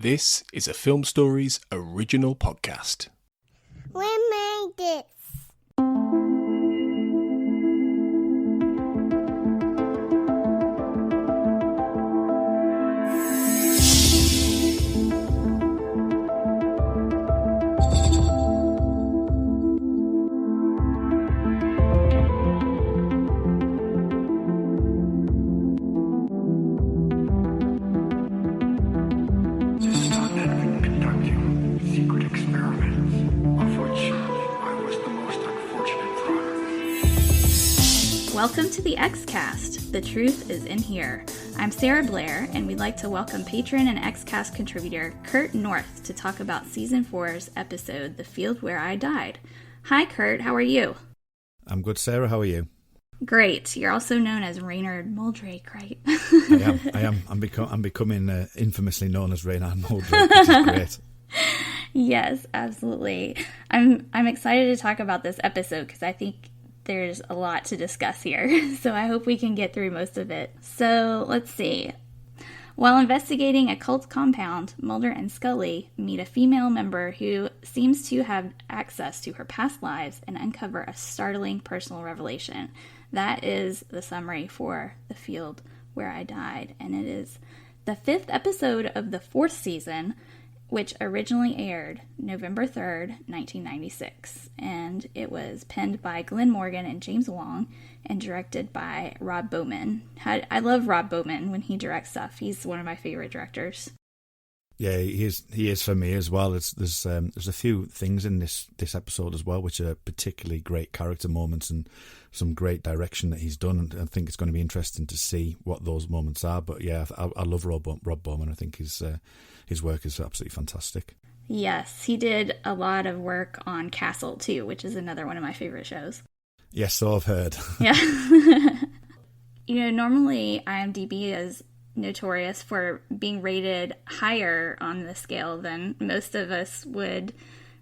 This is a Film Stories original podcast. We made this. Welcome to the X-Cast. The truth is in here. I'm Sarah Blair, and we'd like to welcome patron and X-Cast contributor Kurt North to talk about Season 4's episode, The Field Where I Died. Hi, Kurt. How are you? I'm good, Sarah. How are you? Great. You're also known as Reynard Moldrake, right? I am. I'm becoming infamously known as Reynard Moldrake, which is great. Yes, absolutely. I'm excited to talk about this episode because I think there's a lot to discuss here, so I hope we can get through most of it. So, let's see. While investigating a cult compound, Mulder and Scully meet a female member who seems to have access to her past lives and uncover a startling personal revelation. That is the summary for The Field Where I Died, and it is the 5th episode of the 4th season, which originally aired November 3rd, 1996, and it was penned by Glenn Morgan and James Wong and directed by Rob Bowman. I love Rob Bowman when he directs stuff. He's one of my favorite directors. Yeah, he is for me as well. There's a few things in this episode as well, which are particularly great character moments and some great direction that he's done. And I think it's going to be interesting to see what those moments are. But yeah, I love Rob Bowman. I think his work is absolutely fantastic. Yes, he did a lot of work on Castle too, which is another one of my favorite shows. Yes, so I've heard. Yeah. Normally IMDb is notorious for being rated higher on the scale than most of us would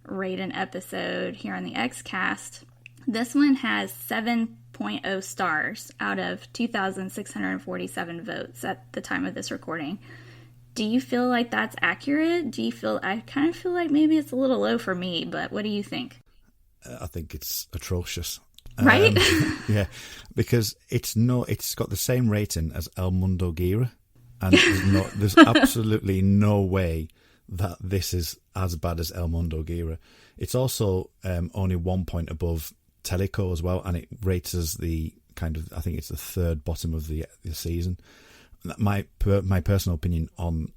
rate an episode here on the X-Cast. This one has 7.0 stars out of 2,647 votes at the time of this recording. Do you feel like that's accurate? I kind of feel like maybe it's a little low for me, but what do you think? I think it's atrocious. Right? Yeah, because it's got the same rating as El Mundo Gira, and there's absolutely no way that this is as bad as El Mundo Gira. It's also only 1 point above Teleco as well, and it rates as the I think it's the third bottom of the season. My personal opinion on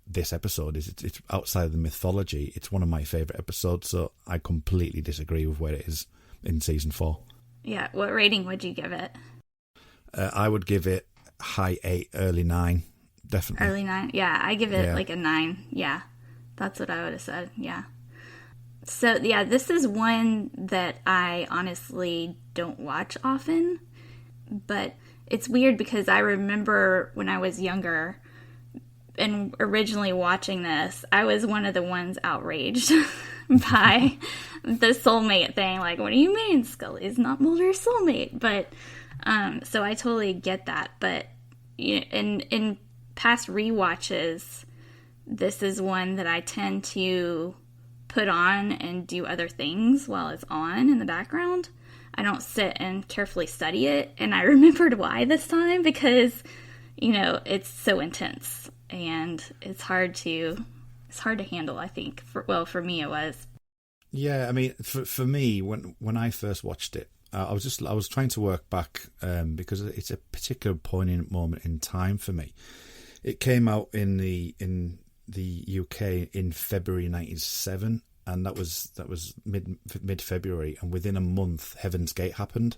this episode is it's outside of the mythology. It's one of my favourite episodes, so I completely disagree with where it is in season 4. Yeah, what rating would you give it? I would give it high 8, early 9, definitely. Early 9? Yeah, I give it like a 9. Yeah, that's what I would have said, yeah. So, yeah, this is one that I honestly don't watch often, but it's weird because I remember when I was younger and originally watching this, I was one of the ones outraged by the soulmate thing. Like, what do you mean Scully's not Mulder's soulmate? But, so I totally get that. But in past rewatches, this is one that I tend to put on and do other things while it's on in the background. I don't sit and carefully study it, and I remembered why this time, because, it's so intense, and it's hard to handle, I think. For me it was. Yeah, I mean, for me, when I first watched it, I was trying to work back, because it's a particular poignant moment in time for me. It came out in the UK in February 1997. And that was mid-February, and within a month, Heaven's Gate happened.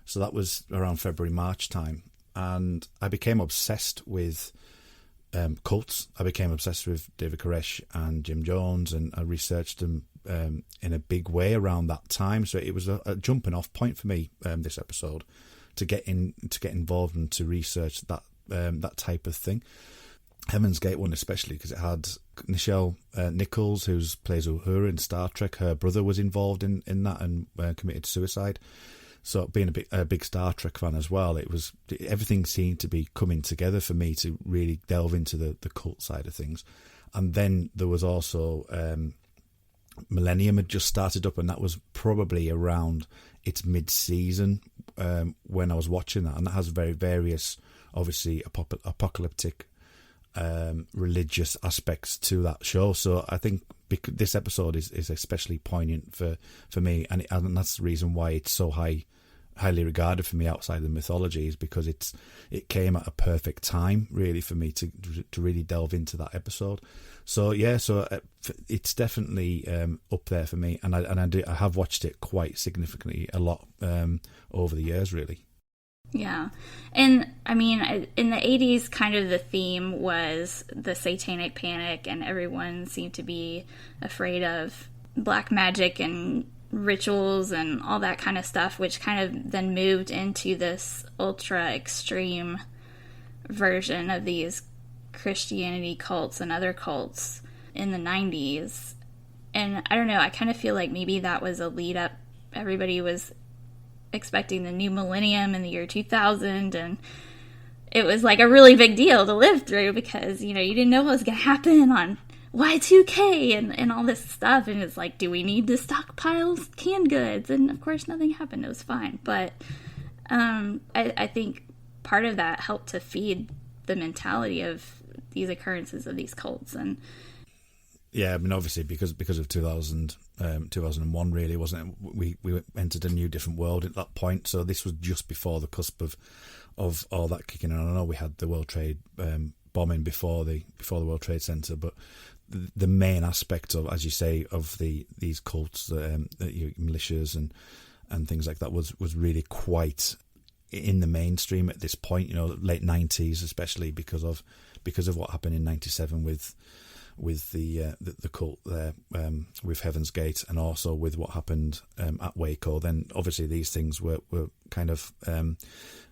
So that was around February, March time. And I became obsessed with cults. I became obsessed with David Koresh and Jim Jones, and I researched them in a big way around that time. So it was a jumping off point for me, this episode, to get involved and to research that type of thing. Heaven's Gate one especially, because it had Nichelle Nichols, who plays Uhura in Star Trek. Her brother was involved in that and committed suicide. So being a big Star Trek fan as well, everything seemed to be coming together for me to really delve into the cult side of things. And then there was also Millennium had just started up, and that was probably around its mid-season when I was watching that. And that has very various, obviously, apocalyptic religious aspects to that show. So I think this episode is especially poignant for me, and that's the reason why it's so highly regarded for me outside the mythology, is because it came at a perfect time, really, for me to really delve into that episode. So yeah, it's definitely up there for me, and I have watched it quite significantly a lot over the years, really. Yeah. And I mean, in the 80s, kind of the theme was the satanic panic, and everyone seemed to be afraid of black magic and rituals and all that kind of stuff, which kind of then moved into this ultra extreme version of these Christianity cults and other cults in the 90s. And I don't know, I kind of feel like maybe that was a lead up. Everybody was expecting the new millennium in the year 2000, and it was like a really big deal to live through because, you didn't know what was going to happen on Y2K and all this stuff, and it's like, do we need to stockpile canned goods? And of course nothing happened, it was fine. But I think part of that helped to feed the mentality of these occurrences of these cults. And yeah, I mean, obviously because of 2001, really, wasn't it? We entered a new, different world at that point. So this was just before the cusp of all that kicking in. I know we had the World Trade bombing before the World Trade Center, but the main aspect of, as you say, of these cults, militias and things like that was really quite in the mainstream at this point. Late 90s, especially because of what happened in 97 with the cult there, with Heaven's Gate, and also with what happened at Waco. Then obviously these things were kind of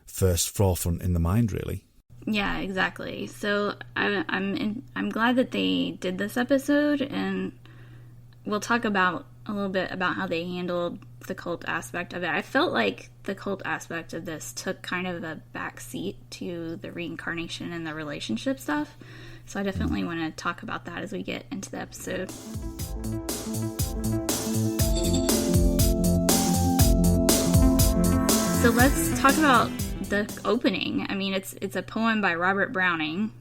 first forefront in the mind, really. Yeah, exactly. So I'm glad that they did this episode, and we'll talk a little bit about how they handled the cult aspect of it. I felt like the cult aspect of this took kind of a back seat to the reincarnation and the relationship stuff. So I definitely want to talk about that as we get into the episode. So let's talk about the opening. I mean, it's a poem by Robert Browning.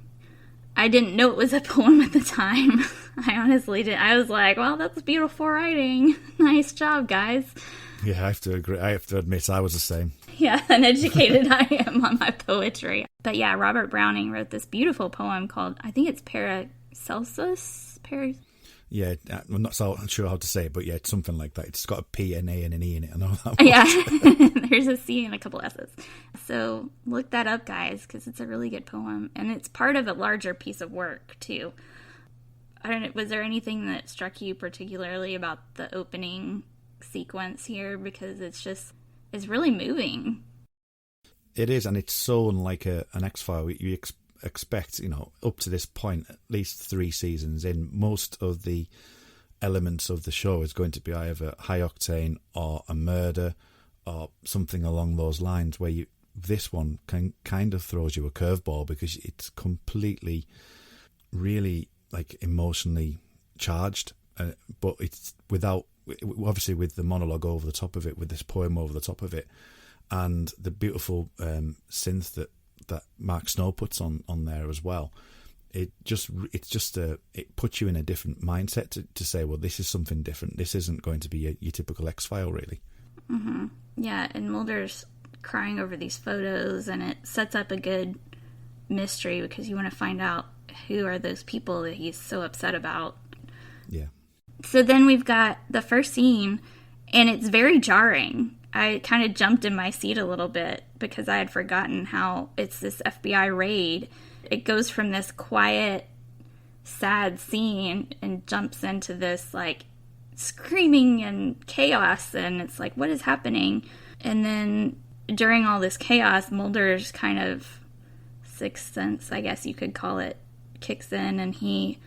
I didn't know it was a poem at the time. I honestly didn't. I was like, well, that's beautiful writing. Nice job, guys. Yeah, I have to agree. I have to admit, I was the same. Yeah, uneducated I am on my poetry. But yeah, Robert Browning wrote this beautiful poem called, I think it's Paracelsus? Yeah, I'm not so sure how to say it, but yeah, it's something like that. It's got a P, an A, and an E in it. I know that much. Yeah, there's a C and a couple S's. So look that up, guys, because it's a really good poem. And it's part of a larger piece of work, too. I don't know, was there anything that struck you particularly about the opening sequence here? Because it's really moving. It is, and it's so unlike an X-File. You expect, up to this point, at least 3 seasons in, most of the elements of the show is going to be either high octane or a murder or something along those lines, where this one kind of throws you a curveball because it's completely, really, like, emotionally charged, but it's without, obviously, with the monologue over the top of it, with this poem over the top of it, and the beautiful synth that Mark Snow puts on there as well. It puts you in a different mindset to say, well, this is something different. This isn't going to be your typical X-File, really. Mm-hmm. Yeah, and Mulder's crying over these photos, and it sets up a good mystery because you want to find out who are those people that he's so upset about. Yeah. So then we've got the first scene, and it's very jarring. I kind of jumped in my seat a little bit because I had forgotten how it's this FBI raid. It goes from this quiet, sad scene and jumps into this, like, screaming and chaos, and it's like, what is happening? And then during all this chaos, Mulder's kind of sixth sense, I guess you could call it, kicks in, and he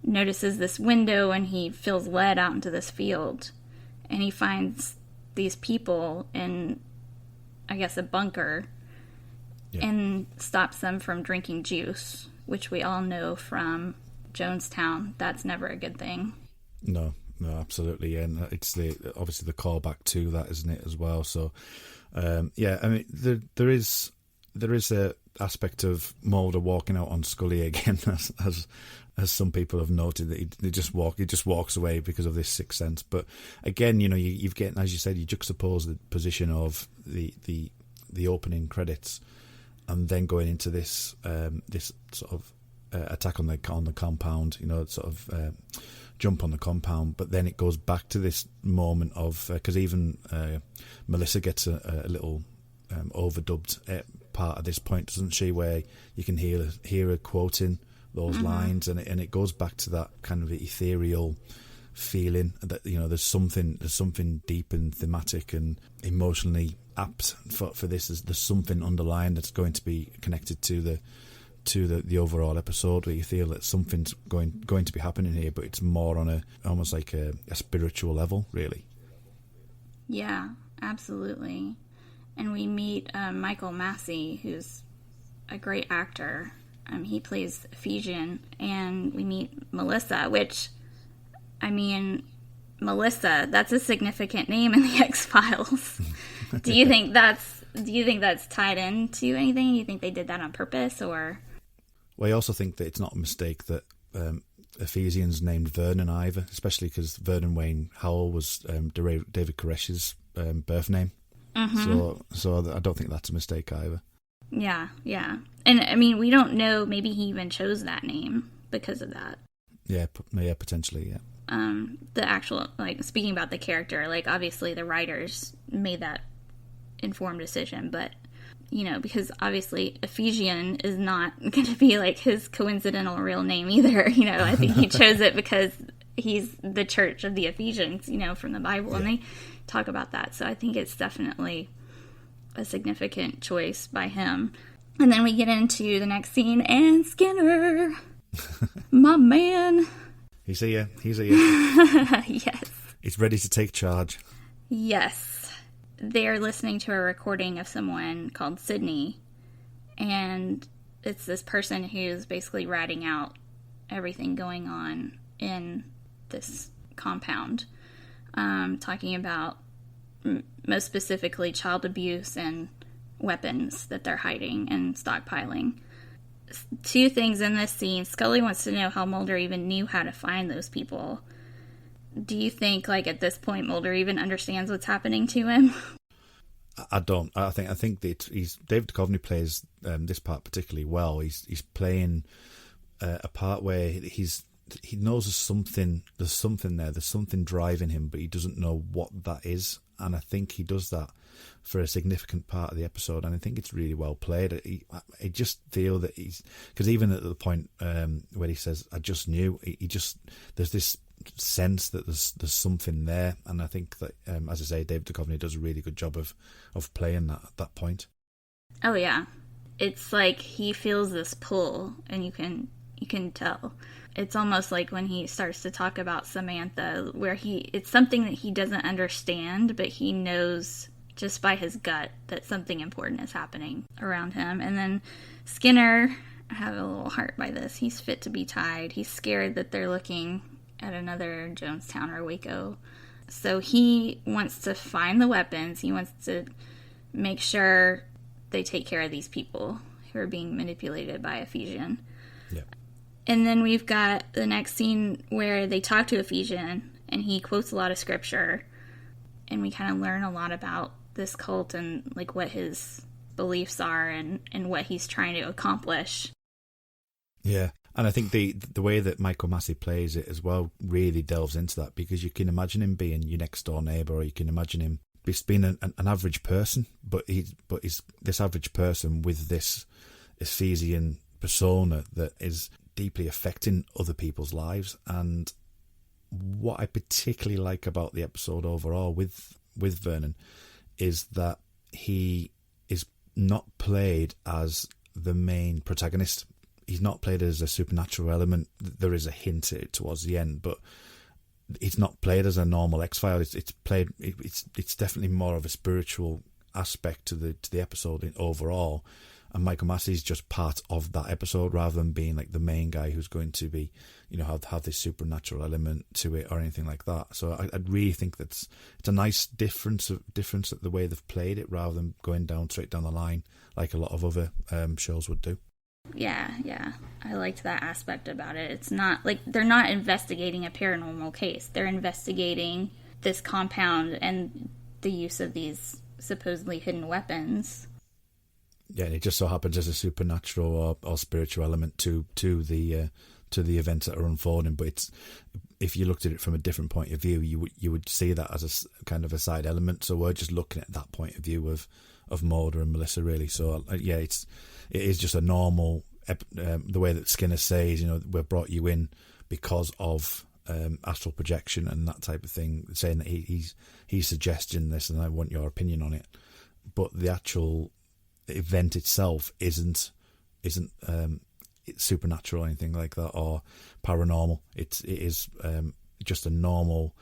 notices this window, and he feels led out into this field, and he finds these people in, I guess, a bunker, and stops them from drinking juice, which we all know from Jonestown, that's never a good thing. No, absolutely, and it's obviously the callback to that, isn't it, as well? So, yeah, I mean, there is a aspect of Mulder walking out on Scully again, as some people have noted, that he just walks away because of this sixth sense. But again, you've getting, as you said, you juxtapose the position of the opening credits, and then going into this this sort of attack on the compound, sort of jump on the compound. But then it goes back to this moment of, because even Melissa gets a little overdubbed part at this point, doesn't she, where you can hear her quoting those lines, and it goes back to that kind of ethereal feeling that there's something deep and thematic and emotionally apt for this. There's something underlying that's going to be connected to the overall episode, where you feel that something's going to be happening here, but it's more on almost like a spiritual level, really. Yeah, absolutely. And we meet Michael Massey, who's a great actor. He plays Funchion, and we meet Melissa, which, I mean, Melissa, that's a significant name in the X-Files. Do you think that's tied into anything? Do you think they did that on purpose, or? Well, I also think that it's not a mistake that Ephesians named Vernon either, especially because Vernon Wayne Howell was David Koresh's birth name. Mm-hmm. So I don't think that's a mistake either. Yeah. And, I mean, we don't know, maybe he even chose that name because of that. Yeah, potentially, yeah. The actual, speaking about the character, obviously the writers made that informed decision, but, because obviously Funchion is not going to be, his coincidental real name either, I think he chose it because he's the Church of the Ephesians, from the Bible, and they talk about that, so I think it's definitely a significant choice by him. And then we get into the next scene, and Skinner, my man. He's here. Yes. He's ready to take charge. Yes. They're listening to a recording of someone called Sydney, and it's this person who's basically ratting out everything going on in this compound, talking about most specifically child abuse and weapons that they're hiding and stockpiling. Two things in this scene. Scully wants to know how Mulder even knew how to find those people. Do you think, at this point, Mulder even understands what's happening to him? I don't. I think that David Duchovny plays this part particularly well. He's playing a part where he knows there's something there. There's something driving him, but he doesn't know what that is. And I think he does that for a significant part of the episode, and I think it's really well played. I just feel that because even at the point where he says, "I just knew," there's this sense that there's something there, and I think that, as I say, David Duchovny does a really good job of playing that point. Oh yeah, it's like he feels this pull, and you can tell. It's almost like when he starts to talk about Samantha, where it's something that he doesn't understand, but he knows just by his gut that something important is happening around him. And then Skinner, I have a little heart by this. He's fit to be tied. He's scared that they're looking at another Jonestown or Waco. So he wants to find the weapons. He wants to make sure they take care of these people who are being manipulated by Funchion. Yeah. And then we've got the next scene where they talk to Funchion, and he quotes a lot of scripture, and we kind of learn a lot about this cult and what his beliefs are and what he's trying to accomplish. Yeah, and I think the way that Michael Massey plays it as well really delves into that, because you can imagine him being your next door neighbour, or you can imagine him being an average person, but he's this average person with this Ephesian persona that is deeply affecting other people's lives. And what I particularly like about the episode overall with Vernon is that he is not played as the main protagonist. He's not played as a supernatural element. There is a hint towards the end, but it's not played as a normal X-File. It's definitely more of a spiritual aspect to the episode overall. Michael Massey's just part of that episode rather than being like the main guy who's going to be, have this supernatural element to it or anything like that. So I really think it's a nice difference at the way they've played it rather than going straight down the line like a lot of other shows would do. Yeah, I liked that aspect about it. It's not like they're not investigating a paranormal case. They're investigating this compound and the use of these supposedly hidden weapons. Yeah, and it just so happens there's a supernatural or spiritual element to the events that are unfolding. But if you looked at it from a different point of view, you would see that as a kind of a side element. So we're just looking at that point of view of Maura and Melissa, really. So it is just a normal the way that Skinner says, we've brought you in because of astral projection and that type of thing, saying that he's suggesting this and I want your opinion on it. But the actual event itself isn't it's supernatural or anything like that or paranormal. It is just a normal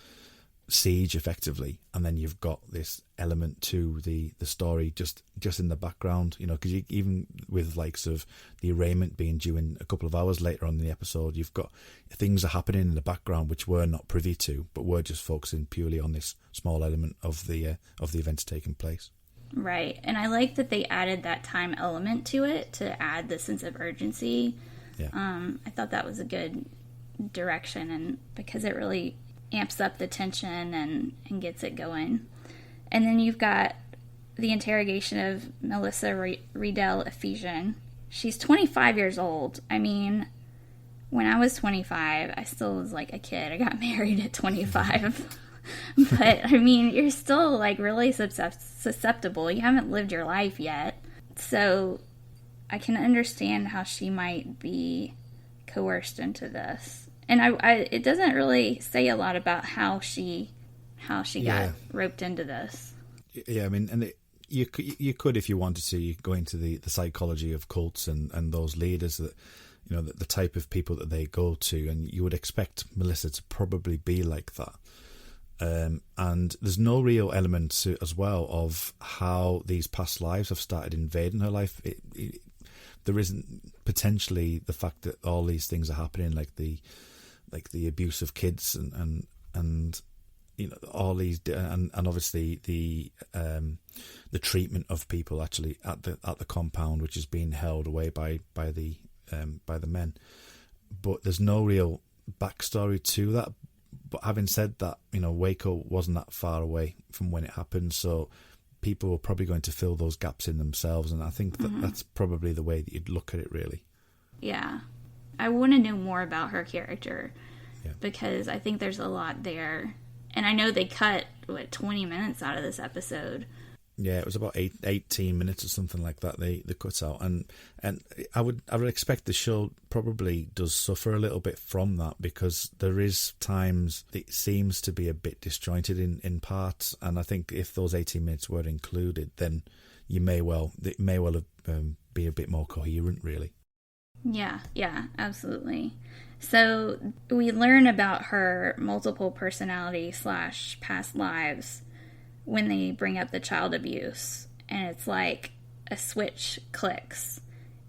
siege effectively, and then you've got this element to the story just in the background, because even with likes of the arraignment being due in a couple of hours later on in the episode, you've got things are happening in the background which we're not privy to, but we're just focusing purely on this small element of the events taking place. Right, and I like that they added that time element to it to add the sense of urgency. Yeah. I thought that was a good direction, and because it really amps up the tension and gets it going. And then you've got the interrogation of Melissa Riedel Ephesian. She's 25 years old. I mean, when I was 25, I still was like a kid. I got married at 25. But, I mean, you're still, like, really susceptible. You haven't lived your life yet. So I can understand how she might be coerced into this. And it doesn't really say a lot about how she got roped into this. Yeah, I mean, and you could, if you wanted to, you go into the psychology of cults and those leaders that, the type of people that they go to, and you would expect Melissa to probably be like that. And there's no real element as well of how these past lives have started invading her life. There isn't potentially the fact that all these things are happening, like the abuse of kids and all these and obviously the treatment of people actually at the compound, which is being held away by the men. But there's no real backstory to that. But having said that, Waco wasn't that far away from when it happened, so people were probably going to fill those gaps in themselves, and I think that's probably the way that you'd look at it, really. Yeah. I want to know more about her character, because I think there's a lot there. And I know they cut, 20 minutes out of this episode. Yeah, it was about 18 minutes or something like that they cut out. And I would expect the show probably does suffer a little bit from that, because there is times it seems to be a bit disjointed in parts. And I think if those 18 minutes were included, then it may well be a bit more coherent, really. Yeah, absolutely. So we learn about her multiple personality / past lives when they bring up the child abuse, and it's like a switch clicks,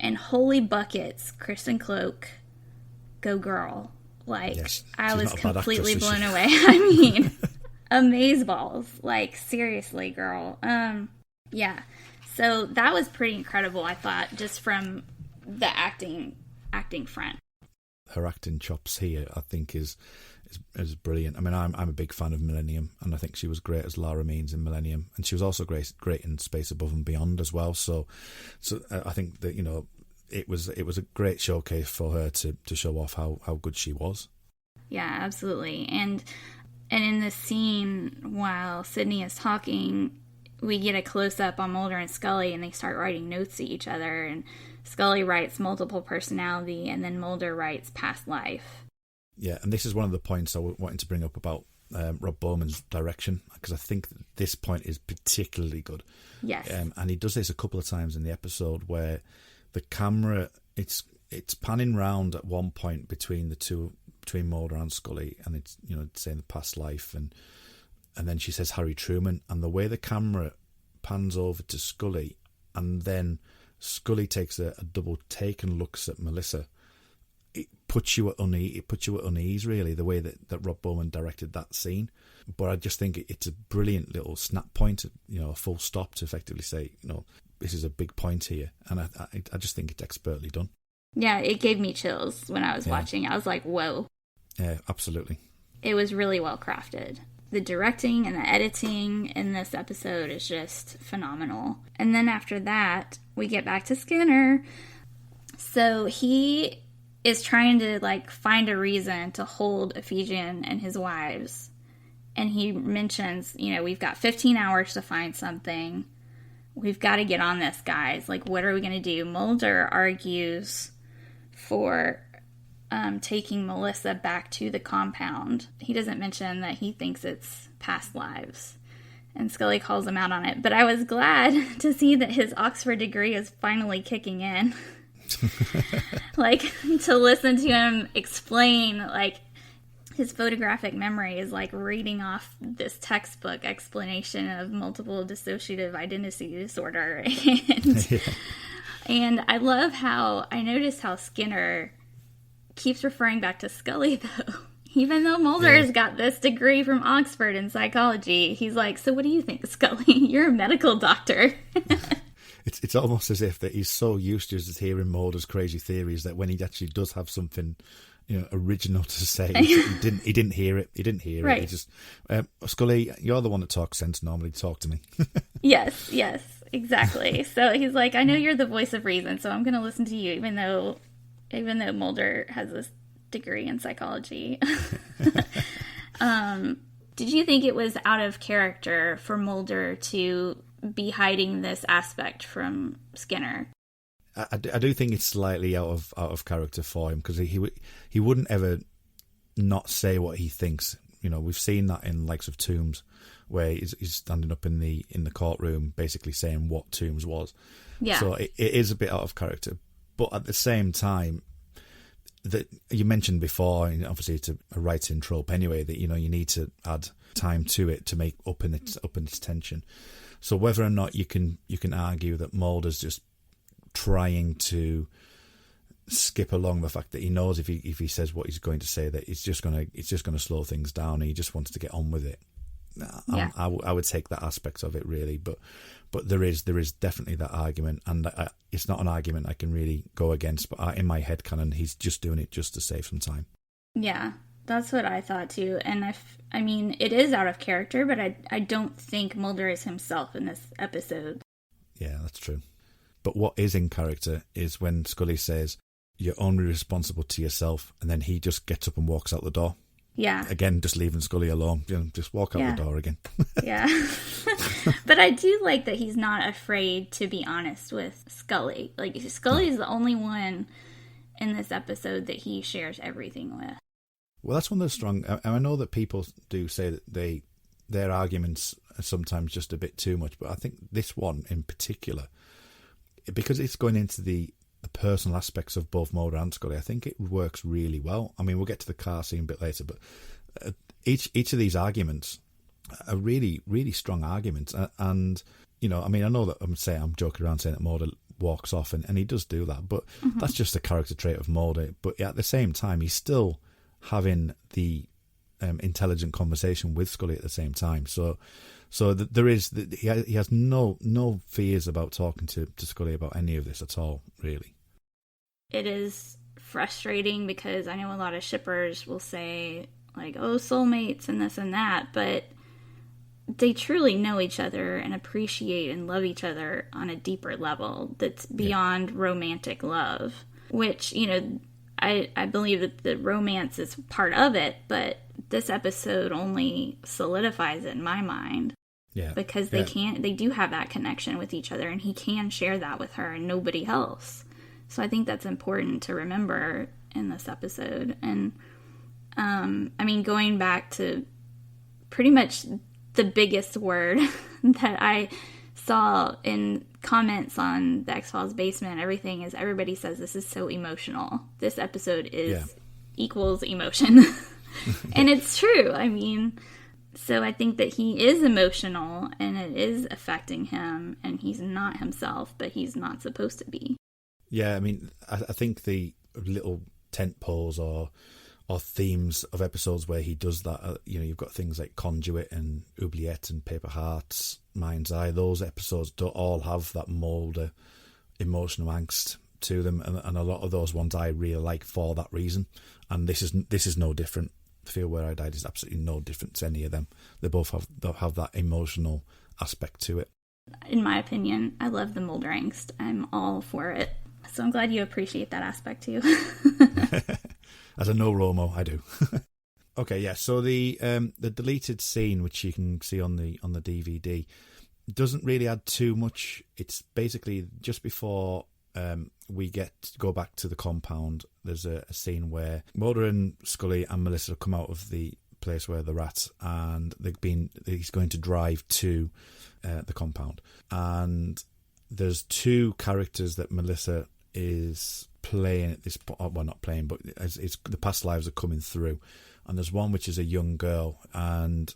and holy buckets, Kristen Cloak, go girl. Like, yes, I was completely blown away. I mean, amazeballs. Like, seriously, girl. Yeah. So that was pretty incredible, I thought, just from the acting front. Her acting chops here, I think, is brilliant. I mean, I'm a big fan of Millennium, and I think she was great as Lara Means in Millennium, and she was also great in Space Above and Beyond as well. So I think that it was a great showcase for her to show off how good she was. Yeah, absolutely. And in the scene while Sydney is talking, we get a close up on Mulder and Scully, and they start writing notes to each other, and Scully writes multiple personality, and then Mulder writes past life. Yeah, and this is one of the points I wanted to bring up about Rob Bowman's direction, because I think this point is particularly good. Yes. And he does this a couple of times in the episode where the camera, it's panning round at one point between the two, between Mulder and Scully, and it's saying the past life, and then she says Harry Truman, and the way the camera pans over to Scully and then Scully takes a double take and looks at Melissa, it puts you at unease, really, the way that Rob Bowman directed that scene. But I just think it's a brilliant little snap point, a full stop to effectively say, this is a big point here. And I just think it's expertly done. Yeah, it gave me chills when I was watching. I was like, whoa. Yeah, absolutely. It was really well crafted. The directing and the editing in this episode is just phenomenal. And then after that, we get back to Skinner. So he is trying to find a reason to hold Funchion and his wives. And he mentions, we've got 15 hours to find something. We've got to get on this, guys. What are we going to do? Mulder argues for taking Melissa back to the compound. He doesn't mention that he thinks it's past lives. And Scully calls him out on it. But I was glad to see that his Oxford degree is finally kicking in. To listen to him explain, his photographic memory is reading off this textbook explanation of multiple dissociative identity disorder. And I love I noticed how Skinner keeps referring back to Scully, though. Even though Mulder has got this degree from Oxford in psychology, he's like, so what do you think, Scully? You're a medical doctor. It's almost as if that he's so used to just hearing Mulder's crazy theories that when he actually does have something original to say, he didn't hear it. He didn't hear right. It. He just, Scully, you're the one that talks sense normally. Talk to me. Yes, exactly. So he's like, I know you're the voice of reason, so I'm going to listen to you, even though Mulder has this degree in psychology. Did you think it was out of character for Mulder to be hiding this aspect from Skinner? I do think it's slightly out of character for him, because he wouldn't ever not say what he thinks. We've seen that in likes of Toombs, where he's standing up in the courtroom basically saying what Toombs was. Yeah. So it is a bit out of character, but at the same time, that you mentioned before, and obviously it's a writing trope anyway, that you need to add time to it to make up in its tension. So whether or not you can argue that Mulder's just trying to skip along the fact that he knows if he says what he's going to say, that it's just going to slow things down, and he just wants to get on with it. Yeah. I would take that aspect of it, really, but there is definitely that argument, and it's not an argument I can really go against. But in my head canon, he's just doing it just to save some time. Yeah, that's what I thought too. And it is out of character, but I don't think Mulder is himself in this episode. Yeah, that's true. But what is in character is when Scully says, "You're only responsible to yourself," and then he just gets up and walks out the door. Yeah. Again, just leaving Scully alone. Just walk out the door again. Yeah. But I do like that he's not afraid to be honest with Scully. Scully is the only one in this episode that he shares everything with. Well, that's one of the strong... I know that people do say that their arguments are sometimes just a bit too much, but I think this one in particular, because it's going into the personal aspects of both Mulder and Scully, I think it works really well. We'll get to the car scene a bit later, but each of these arguments are really, really strong arguments. And, I know that I'm joking around saying that Mulder walks off, and he does do that, but that's just a character trait of Mulder. But at the same time, he's still having the intelligent conversation with Scully at the same time. So there is, he has no fears about talking to Scully about any of this at all, really. It is frustrating because I know a lot of shippers will say, soulmates and this and that, but they truly know each other and appreciate and love each other on a deeper level that's beyond romantic love, which, I believe that the romance is part of it, but this episode only solidifies it in my mind. Yeah. Because they do have that connection with each other, and he can share that with her and nobody else. So I think that's important to remember in this episode. And, going back to pretty much the biggest word that I saw in comments on the X-Files basement, everything is everybody says this is so emotional. This episode equals emotion. And it's true. So I think that he is emotional and it is affecting him, and he's not himself, but he's not supposed to be. Yeah, I mean, I think the little tent poles or themes of episodes where he does that, you've got things like Conduit and Oubliette and Paper Hearts, Mind's Eye. Those episodes don't all have that Mulder emotional angst to them, and a lot of those ones I really like for that reason. And this is no different. The Field Where I Died is absolutely no different to any of them. They both have that emotional aspect to it. In my opinion, I love the Mulder angst. I'm all for it. So I'm glad you appreciate that aspect too. As a no Romo, I do. Okay, yeah. So the deleted scene, which you can see on the DVD, doesn't really add too much. It's basically just before we go back to the compound. There's a scene where Mulder and Scully and Melissa come out of the place where they're at, and he's going to drive to the compound, and there's two characters that Melissa is playing at this point. Well, not playing, but it's the past lives are coming through, and there's one which is a young girl, and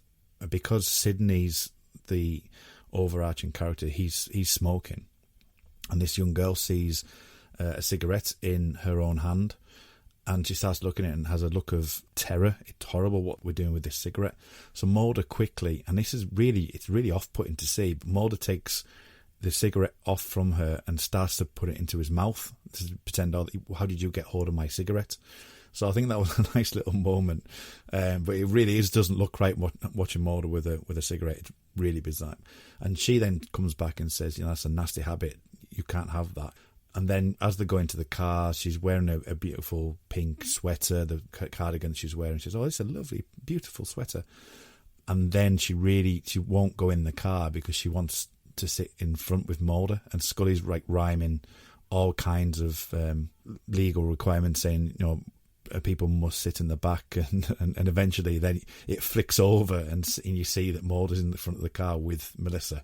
because Sidney's the overarching character, he's smoking, and this young girl sees a cigarette in her own hand, and she starts looking at it and has a look of terror. It's horrible what we're doing with this cigarette. So Mulder quickly, and it's really off-putting to see, but Mulder takes the cigarette off from her and starts to put it into his mouth to pretend, how did you get hold of my cigarette? So I think that was a nice little moment, but it really doesn't look right watching Mulder with a cigarette. It's really bizarre. And she then comes back and says, that's a nasty habit. You can't have that. And then as they go into the car, she's wearing a beautiful pink sweater, the cardigan she's wearing. She says, it's a lovely, beautiful sweater. And then she won't go in the car because she wants to sit in front with Mulder, and Scully's like rhyming all kinds of legal requirements, saying people must sit in the back, and eventually then it flicks over and you see that Mulder's in the front of the car with Melissa.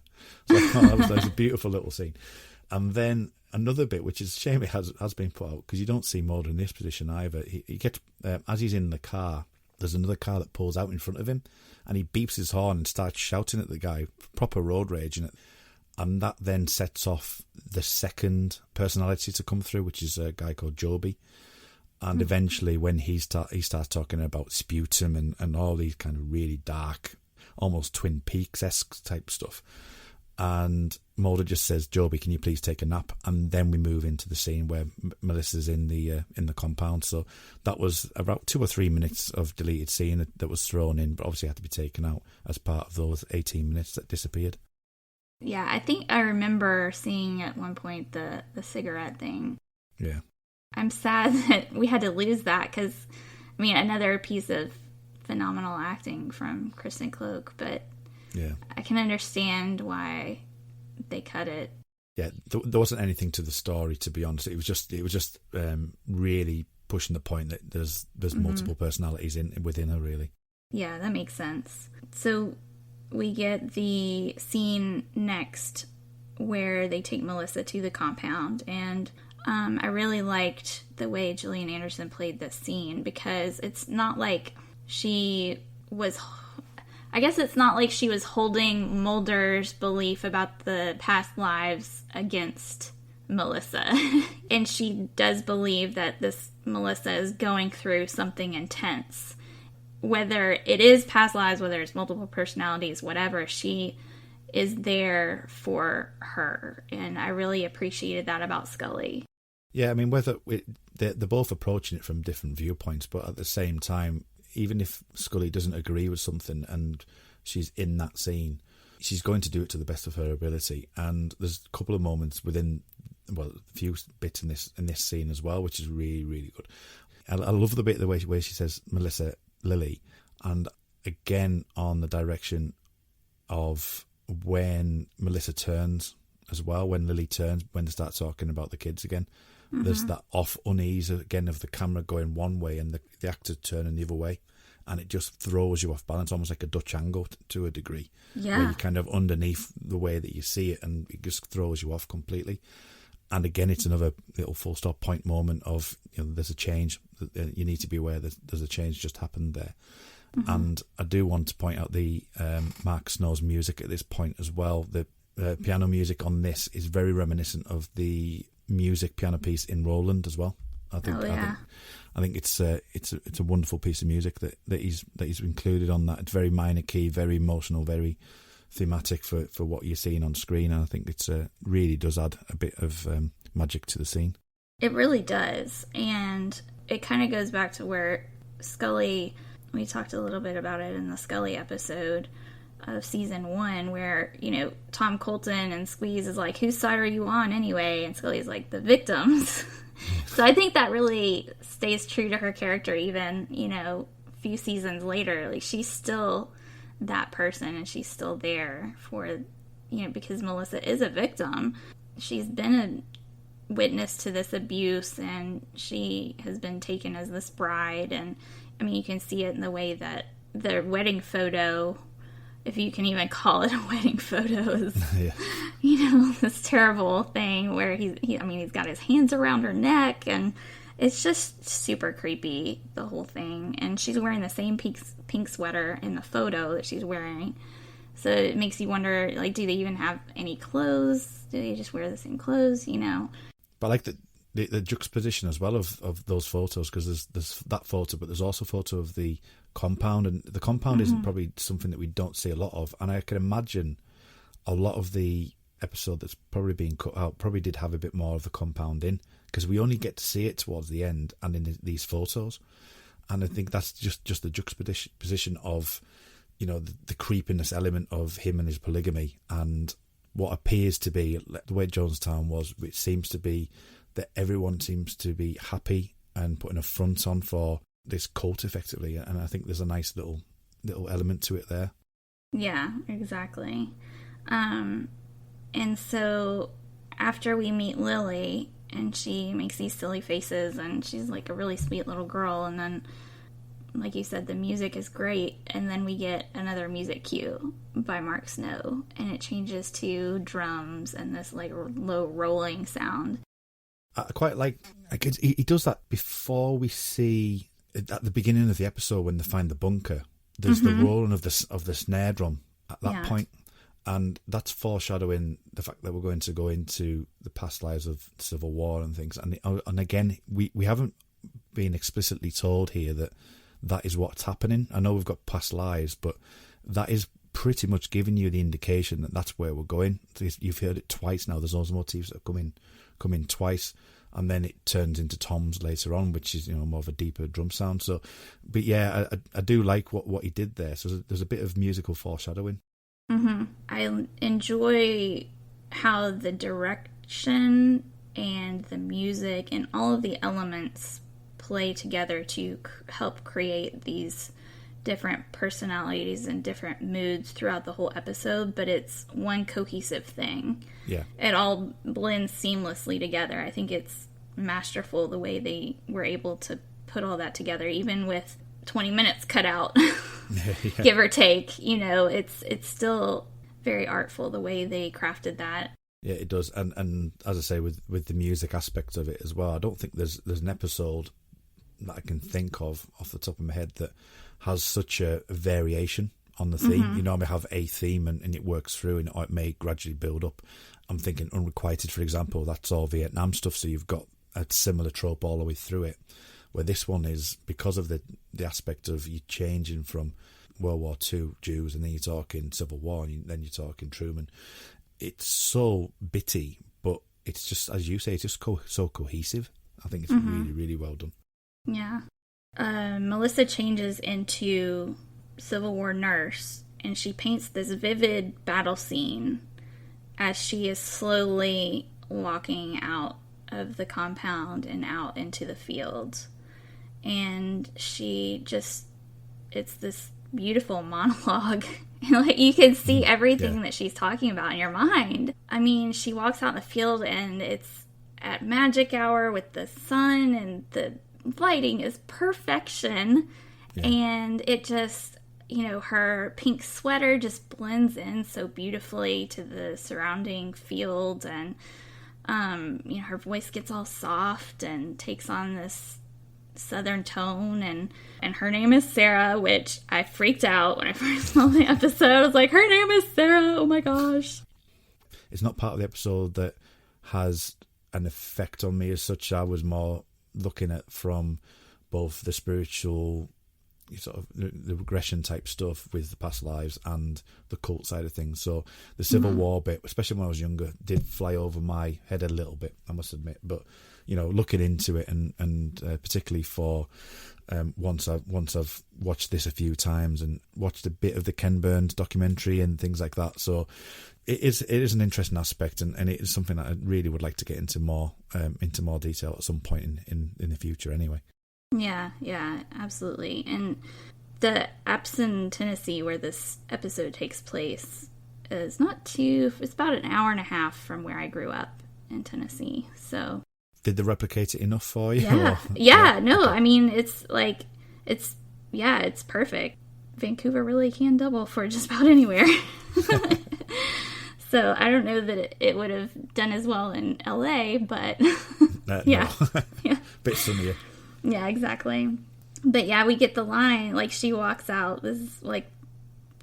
So that was a beautiful little scene. And then another bit, which is a shame it has been put out, because you don't see Mulder in this position either. He gets as he's in the car, there's another car that pulls out in front of him, and he beeps his horn and starts shouting at the guy, proper road rage in it. And that then sets off the second personality to come through, which is a guy called Joby. And eventually when he starts talking about sputum and all these kind of really dark, almost Twin Peaks-esque type stuff. And Mulder just says, Joby, can you please take a nap? And then we move into the scene where Melissa's in the compound. So that was about 2 or 3 minutes of deleted scene that was thrown in, but obviously had to be taken out as part of those 18 minutes that disappeared. Yeah, I think I remember seeing at one point the cigarette thing. Yeah. I'm sad that we had to lose that because, another piece of phenomenal acting from Kristen Cloak, but yeah, I can understand why they cut it. Yeah, there wasn't anything to the story, to be honest. It was just really pushing the point that there's multiple personalities within her, really. Yeah, that makes sense. So we get the scene next where they take Melissa to the compound, and I really liked the way Gillian Anderson played this scene, because it's not like she was holding Mulder's belief about the past lives against Melissa. And she does believe that this Melissa is going through something intense. Whether it is past lives, whether it's multiple personalities, whatever, she is there for her. And I really appreciated that about Scully. Yeah, whether they're both approaching it from different viewpoints, but at the same time, even if Scully doesn't agree with something and she's in that scene, she's going to do it to the best of her ability. And there's a couple of moments within, a few bits in this scene as well, which is really, really good. I love the way she says Melissa, Lily, and again on the direction of when Melissa turns as well, when Lily turns, when they start talking about the kids again. Mm-hmm. There's that off unease again of the camera going one way and the actor turning the other way, and it just throws you off balance, almost like a Dutch angle to a degree. Yeah. Where you're kind of underneath the way that you see it, and it just throws you off completely. And again, it's another little full stop point moment of, there's a change. You need to be aware that there's a change just happened there. And I do want to point out the Mark Snow's music at this point as well. The piano music on this is very reminiscent of the piano piece in Roland as well. I think it's a wonderful piece of music that he's included on that. It's very minor key, very emotional, very thematic for what you're seeing on screen, and I think it's really does add a bit of magic to the scene. It really does, and it kind of goes back to where Scully, we talked a little bit about it in the Scully episode of season 1, where, you know, Tom Colton and Squeeze is like, whose side are you on anyway? And Scully's like, the victims. So I think that really stays true to her character, even, you know, a few seasons later. Like, she's still that person, and she's still there for, you know, because Melissa is a victim. She's been a witness to this abuse, and she has been taken as this bride. And I mean, you can see it in the way that the wedding photo, if you can even call it a wedding photo, is, you know, this terrible thing where he's got his hands around her neck, and it's just super creepy, the whole thing. And she's wearing the same pink sweater in the photo that she's wearing. So it makes you wonder, like, do they even have any clothes? Do they just wear the same clothes, you know? But I like the juxtaposition as well of those photos, because there's that photo, but there's also a photo of the compound, and the compound isn't probably something that we don't see a lot of. And I can imagine a lot of the episode that's probably being cut out probably did have a bit more of the compound in, because we only get to see it towards the end and in these photos. And I think that's just the juxtaposition of, you know, the creepiness element of him and his polygamy, and what appears to be the way Jonestown was, which seems to be that everyone seems to be happy and putting a front on for this cult effectively. And I think there's a nice little element to it there. Yeah, exactly. And so after we meet Lily, and she makes these silly faces, and she's like a really sweet little girl, and then, like you said, the music is great, and then we get another music cue by Mark Snow, and it changes to drums and this like low rolling sound. I quite like he does that before we see, at the beginning of the episode when they find the bunker, there's the rolling of the snare drum at that point. And that's foreshadowing the fact that we're going to go into the past lives of Civil War and things. And again, we haven't been explicitly told here that is what's happening. I know we've got past lives, but that is pretty much giving you the indication that that's where we're going. You've heard it twice now. There's those motifs that come in twice, and then it turns into toms later on, which is, you know, more of a deeper drum sound. So, but yeah, I do like what he did there. So there's a bit of musical foreshadowing. I enjoy how the direction and the music and all of the elements play together to help create these different personalities and different moods throughout the whole episode, but it's one cohesive thing. Yeah. It all blends seamlessly together. I think it's masterful the way they were able to put all that together, even with 20 minutes cut out, give or take. You know, it's still very artful the way they crafted that. Yeah, it does. And as I say, with the music aspect of it as well, I don't think there's an episode that I can think of off the top of my head that has such a variation on the theme. You normally have a theme and it works through, and it may gradually build up. I'm thinking Unrequited, for example, that's all Vietnam stuff, so you've got a similar trope all the way through it. Where this one is, because of the aspect of you changing from World War II Jews, and then you're talking Civil War, and then you're talking Truman. It's so bitty, but it's just, as you say, it's just so cohesive. I think it's really, really well done. Yeah. Melissa changes into Civil War nurse, and she paints this vivid battle scene as she is slowly walking out of the compound and out into the field. And it's this beautiful monologue. Like, you can see everything that she's talking about in your mind. I mean, she walks out in the field, and it's at magic hour with the sun, and the lighting is perfection. And it just, you know, her pink sweater just blends in so beautifully to the surrounding field, and you know, her voice gets all soft and takes on this Southern tone, and her name is Sarah, which I freaked out when I first saw the episode. I was like, her name is Sarah, oh my gosh. It's not part of the episode that has an effect on me as such. I was more looking at from both the spiritual, sort of the regression type stuff with the past lives and the cult side of things. So the Civil War bit, especially when I was younger, did fly over my head a little bit, I must admit. But looking into it and particularly for once I've watched this a few times and watched a bit of the Ken Burns documentary and things like that. So it is an interesting aspect, and it is something that I really would like to get into more detail at some point in the future anyway. Yeah, absolutely. And the Epsom, Tennessee, where this episode takes place, is it's about an hour and a half from where I grew up in Tennessee. So did they replicate it enough for you? Yeah. No, I mean, it's perfect. Vancouver really can double for just about anywhere. So I don't know that it would have done as well in LA, but yeah. Yeah. Bit sunnier. Yeah, exactly. But yeah, we get the line, like she walks out, this is like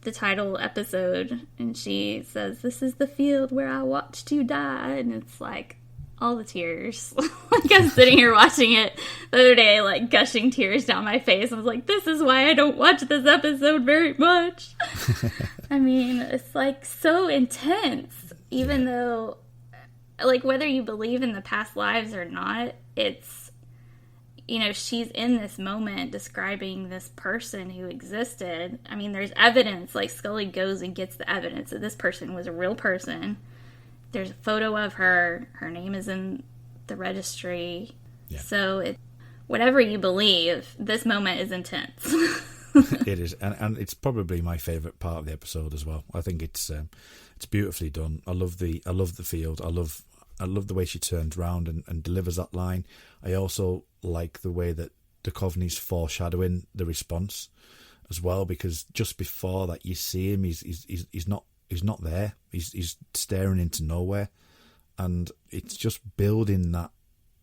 the title episode, and she says, "This is the field where I watched you die," and it's like all the tears. Like I was sitting here watching it the other day, like gushing tears down my face. I was like, this is why I don't watch this episode very much. I mean, it's like so intense, even though, like, whether you believe in the past lives or not, it's, she's in this moment describing this person who existed. I mean, there's evidence, like Scully goes and gets the evidence that this person was a real person. There's a photo of her. Her name is in the registry. Yeah. So whatever you believe, this moment is intense. It is, and it's probably my favourite part of the episode as well. I think it's beautifully done. I love the field. I love the way she turns around and delivers that line. I also like the way that Duchovny's foreshadowing the response as well, because just before that you see him, he's not there. He's staring into nowhere, and it's just building that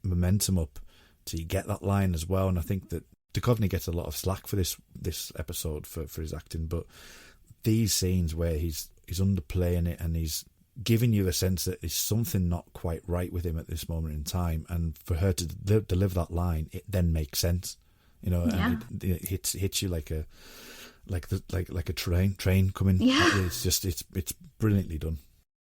momentum up till you get that line as well. And I think that Duchovny gets a lot of slack for this episode for his acting, but these scenes where he's underplaying it and he's giving you a sense that there's something not quite right with him at this moment in time, and for her to deliver that line, it then makes sense, and it hits you like a train coming. Yeah, it's brilliantly done.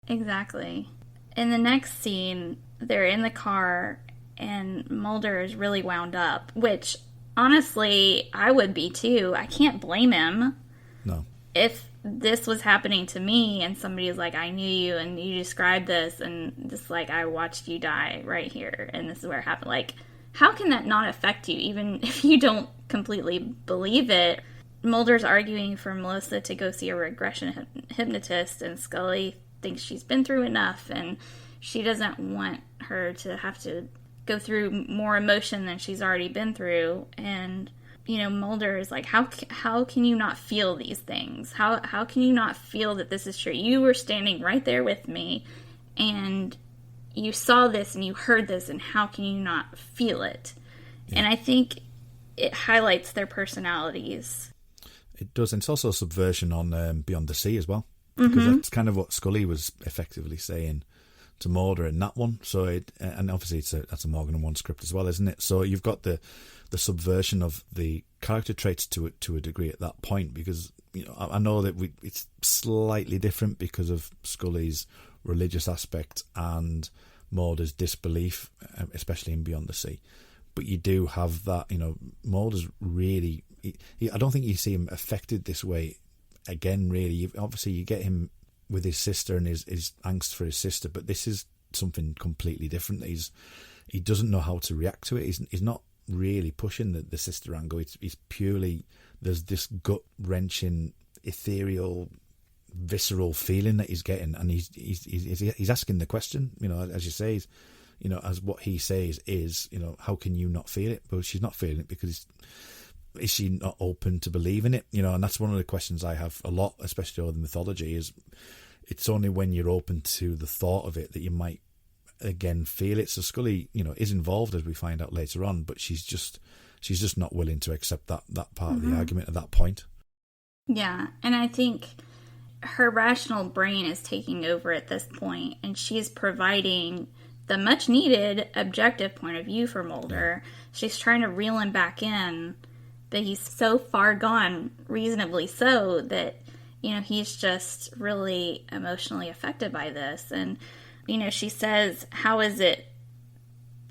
Exactly. In the next scene, they're in the car and Mulder is really wound up, which honestly I would be too. I can't blame him. No. If this was happening to me and somebody is like, I knew you and you described this and just like, I watched you die right here and this is where it happened. Like, how can that not affect you even if you don't completely believe it? Mulder's arguing for Melissa to go see a regression hypnotist, and Scully thinks she's been through enough and she doesn't want her to have to go through more emotion than she's already been through. And Mulder is like, how can you not feel these things? How can you not feel that this is true? You were standing right there with me, and you saw this, and you heard this, and how can you not feel it? Yeah. And I think it highlights their personalities. It does, and it's also a subversion on Beyond the Sea as well, because that's kind of what Scully was effectively saying to Mulder in that one. So and obviously that's a Morgan and One script as well, isn't it? So you've got the subversion of the character traits to a degree at that point, because I know that it's slightly different because of Scully's religious aspect and Mulder's disbelief, especially in Beyond the Sea. But you do have that, Mulder's really, I don't think you see him affected this way again, really. Obviously you get him with his sister and his angst for his sister, but this is something completely different. He doesn't know how to react to it. He's not really pushing the sister angle. He's purely, there's this gut-wrenching, ethereal, visceral feeling that he's getting, and he's asking the question, as you say, as what he says is, how can you not feel it? Well, she's not feeling it because is she not open to believing it? And that's one of the questions I have a lot, especially over the mythology, is it's only when you're open to the thought of it that you might again feel it. So Scully, is involved, as we find out later on, but she's she's just not willing to accept that part of the argument at that point. Yeah, and I think her rational brain is taking over at this point, and she's providing the much needed objective point of view for Mulder. She's trying to reel him back in, but he's so far gone, reasonably so, that, you know, he's just really emotionally affected by this. And, you know, she says, how is it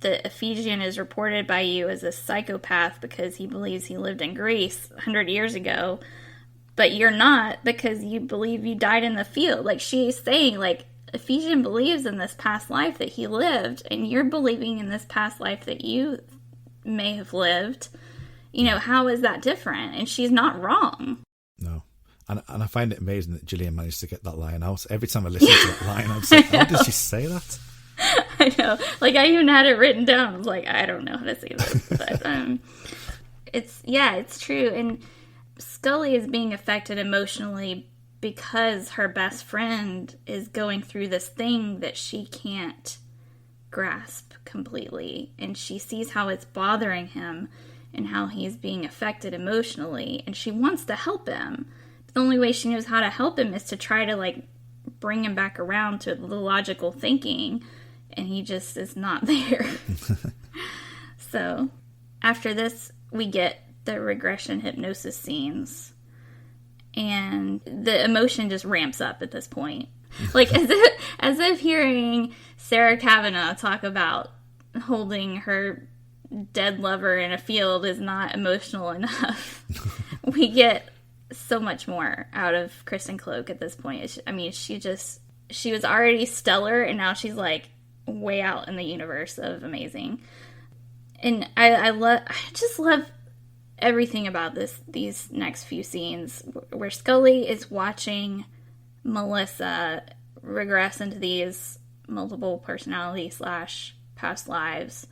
that Ephesian is reported by you as a psychopath because he believes he lived in Greece 100 years ago, but you're not because you believe you died in the field? Like, she's saying, like, Ephesian believes in this past life that he lived, and you're believing in this past life that you may have lived. You know, how is that different? And she's not wrong. No. And I find it amazing that Gillian managed to get that line out. Every time I listen to that line, I'm like, how did she say that? I know. Like, I even had it written down. I was like, I don't know how to say this. But it's true. And Scully is being affected emotionally because her best friend is going through this thing that she can't grasp completely. And she sees how it's bothering him and how he's being affected emotionally. And she wants to help him. But the only way she knows how to help him is to try to, like, bring him back around to the logical thinking. And he just is not there. So after this, we get the regression hypnosis scenes. And the emotion just ramps up at this point. Like, as if hearing Sarah Kavanaugh talk about holding her dead lover in a field is not emotional enough. We get so much more out of Kristen Cloak at this point. I mean, she was already stellar, and now she's, like, way out in the universe of amazing. And I just love everything about these next few scenes where Scully is watching Melissa regress into these multiple personality / past lives,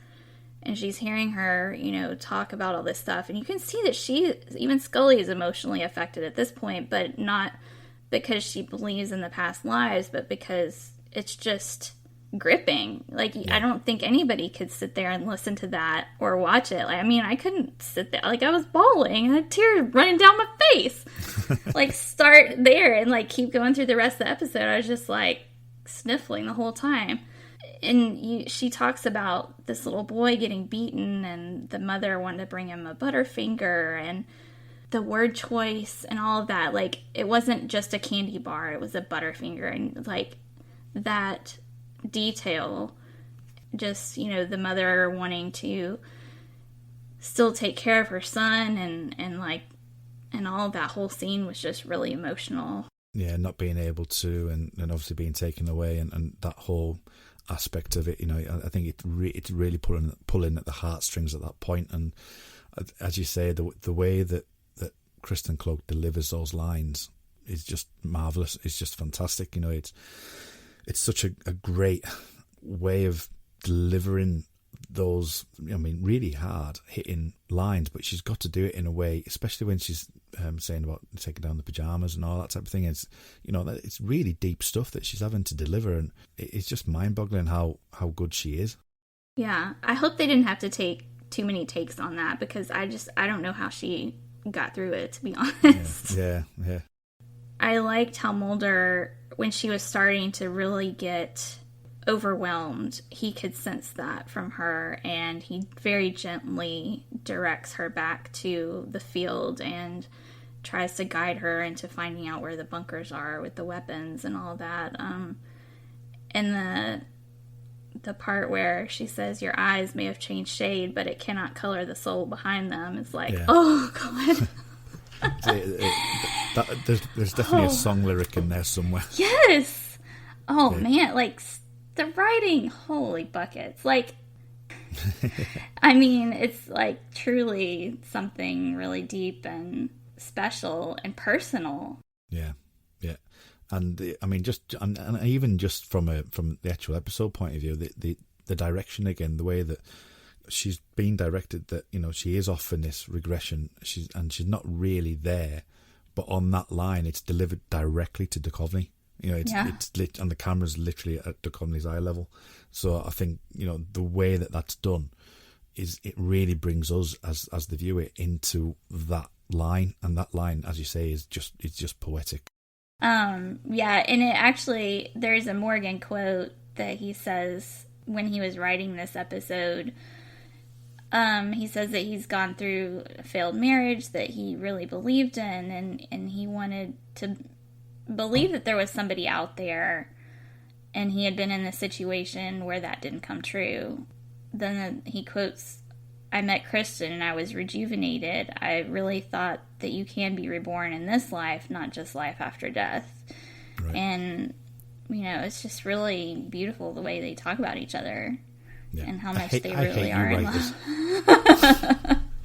and she's hearing her, you know, talk about all this stuff, and you can see that even Scully is emotionally affected at this point, but not because she believes in the past lives, but because it's just gripping. Like, I don't think anybody could sit there and listen to that or watch it. Like, I mean, I couldn't sit there. Like, I was bawling. I had tears running down my face. Like, start there and, like, keep going through the rest of the episode. I was just, like, sniffling the whole time. And she talks about this little boy getting beaten and the mother wanted to bring him a Butterfinger and the word choice and all of that. Like, it wasn't just a candy bar. It was a Butterfinger. And, like, that detail, just, you know, the mother wanting to still take care of her son and all that whole scene was just really emotional. Yeah, not being able to and obviously being taken away and that whole aspect of it, you know, I think it's really pulling at the heartstrings at that point. And as you say, the way that Kristen Cloak delivers those lines is just marvellous. It's just fantastic. You know, it's such a great way of delivering those, I mean, really hard hitting lines, but she's got to do it in a way, especially when she's saying about taking down the pajamas and all that type of thing. It's, you know, it's really deep stuff that she's having to deliver, and it's just mind-boggling how good she is. Yeah, I hope they didn't have to take too many takes on that, because I don't know how she got through it, to be honest. Yeah. I liked how Mulder, when she was starting to really get overwhelmed, he could sense that from her, and he very gently directs her back to the field and tries to guide her into finding out where the bunkers are with the weapons and all that. And the part where she says, your eyes may have changed shade, but it cannot color the soul behind them, is like, oh God. There's definitely a song lyric in there somewhere. Yes. Oh man, like the writing, holy buckets. Like, I mean, it's like truly something really deep and special and personal. Yeah. And I mean, and even just from the actual episode point of view, the direction again, the way that she's being directed, that, you know, she is off in this regression, she's not really there, but on that line, it's delivered directly to Duchovny. You know, it's lit, and the camera's literally at Duchovny's eye level. So I think, you know, the way that that's done it really brings us as the viewer into that line, and that line, as you say, is just poetic. Yeah, and it actually, there's a Morgan quote that he says when he was writing this episode. He says that he's gone through a failed marriage that he really believed in, and he wanted to believe that there was somebody out there, and he had been in a situation where that didn't come true. Then he quotes, "I met Kristen and I was rejuvenated. I really thought that you can be reborn in this life, not just life after death." Right. And, it's just really beautiful the way they talk about each other. Yeah. And how much they really are in love.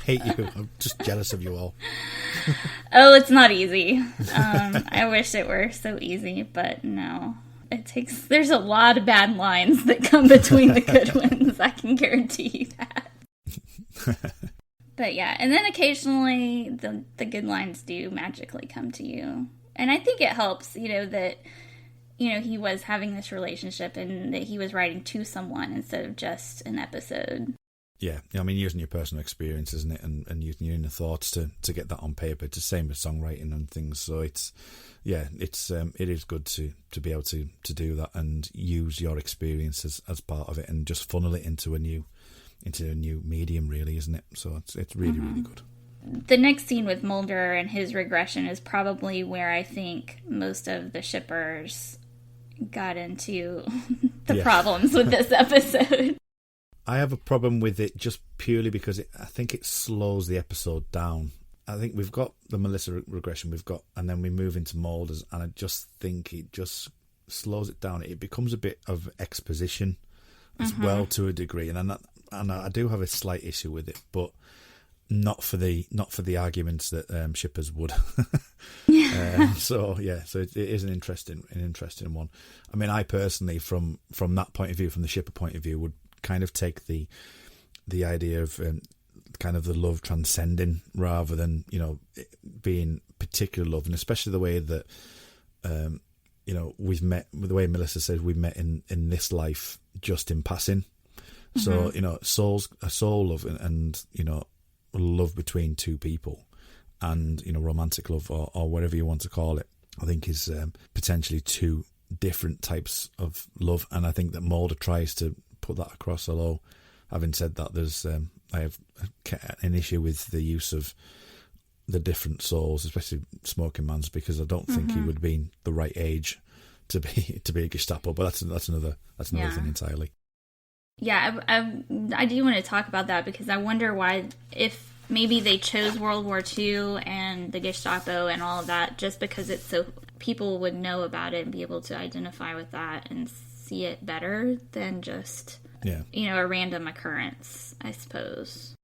Hate you. I'm just jealous of you all. Oh, it's not easy. I wish it were so easy, but no. There's a lot of bad lines that come between the good ones. I can guarantee you that. But yeah, and then occasionally the good lines do magically come to you. And I think it helps, that he was having this relationship and that he was writing to someone instead of just an episode. Yeah, I mean, using your personal experience, isn't it? And using your inner thoughts to get that on paper. It's the same with songwriting and things. So it is good to be able to do that and use your experiences as part of it and just funnel it into a new medium, really, isn't it? So it's really, really good. The next scene with Mulder and his regression is probably where I think most of the shippers got into the problems with this episode. I have a problem with it just purely because I think it slows the episode down. I think we've got the Melissa regression and then we move into Mulder's, and I just think it just slows it down. It becomes a bit of exposition as well to a degree, and I do have a slight issue with it, but not for the arguments that shippers would. So it is an interesting one. I mean, I personally, from that point of view, from the shipper point of view, would kind of take the idea of kind of the love transcending rather than being particular love, and especially the way that we've met, the way Melissa says we've met in this life just in passing. So soul love and love between two people, and romantic love or whatever you want to call it, I think is potentially two different types of love, and I think that Mulder tries to put that across. Although, having said that, there's I have an issue with the use of the different souls, especially Smoking Man's, because I don't think he would have been the right age to be a Gestapo. But that's another thing entirely. Yeah, I do want to talk about that because I wonder why, if maybe they chose World War II and the Gestapo and all of that just because it's so people would know about it and be able to identify with that and see it better than just a random occurrence, I suppose.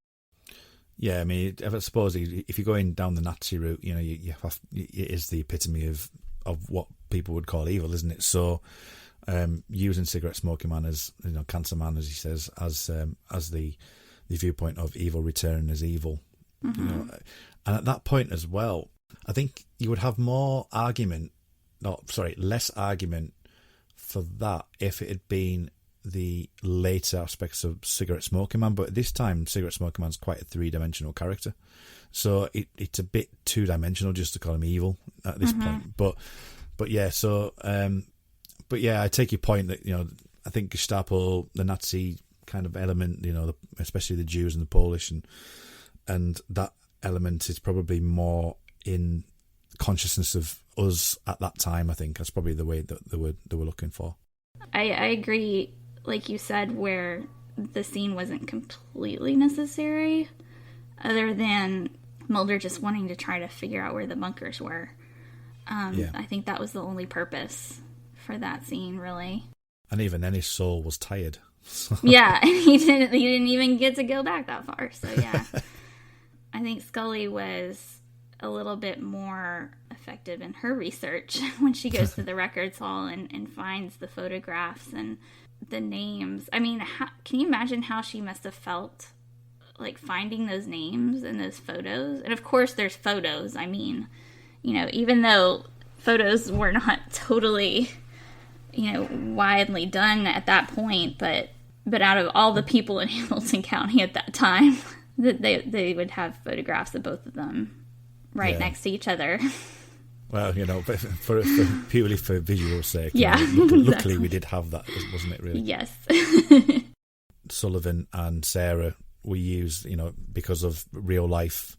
Yeah, I mean, I suppose if you're going down the Nazi route, it is the epitome of what people would call evil, isn't it? So. Using Cigarette Smoking Man as Cancer Man, as he says, as the viewpoint of evil returning as evil, and at that point as well, I think you would have less argument for that if it had been the later aspects of Cigarette Smoking Man. But at this time, Cigarette Smoking Man's quite a three-dimensional character, so it's a bit two-dimensional just to call him evil at this point. But yeah, so. But yeah, I take your point that, I think Gestapo, the Nazi kind of element, especially the Jews and the Polish, and that element is probably more in consciousness of us at that time. I think that's probably the way that they were looking for. I agree, like you said, where the scene wasn't completely necessary, other than Mulder just wanting to try to figure out where the bunkers were. I think that was the only purpose for that scene, really. And even then his soul was tired. Yeah, he didn't even get to go back that far. So yeah. I think Scully was a little bit more effective in her research when she goes to the records hall and finds the photographs and the names. I mean, can you imagine how she must have felt like finding those names and those photos? And of course there's photos. I mean, even though photos were not totally widely done at that point, but But out of all the people in Hamilton County at that time, that they would have photographs of both of them right next to each other. Well, but for purely for visual sake. Yeah. Luckily we did have that, wasn't it, really? Yes. Sullivan and Sarah we used, because of real life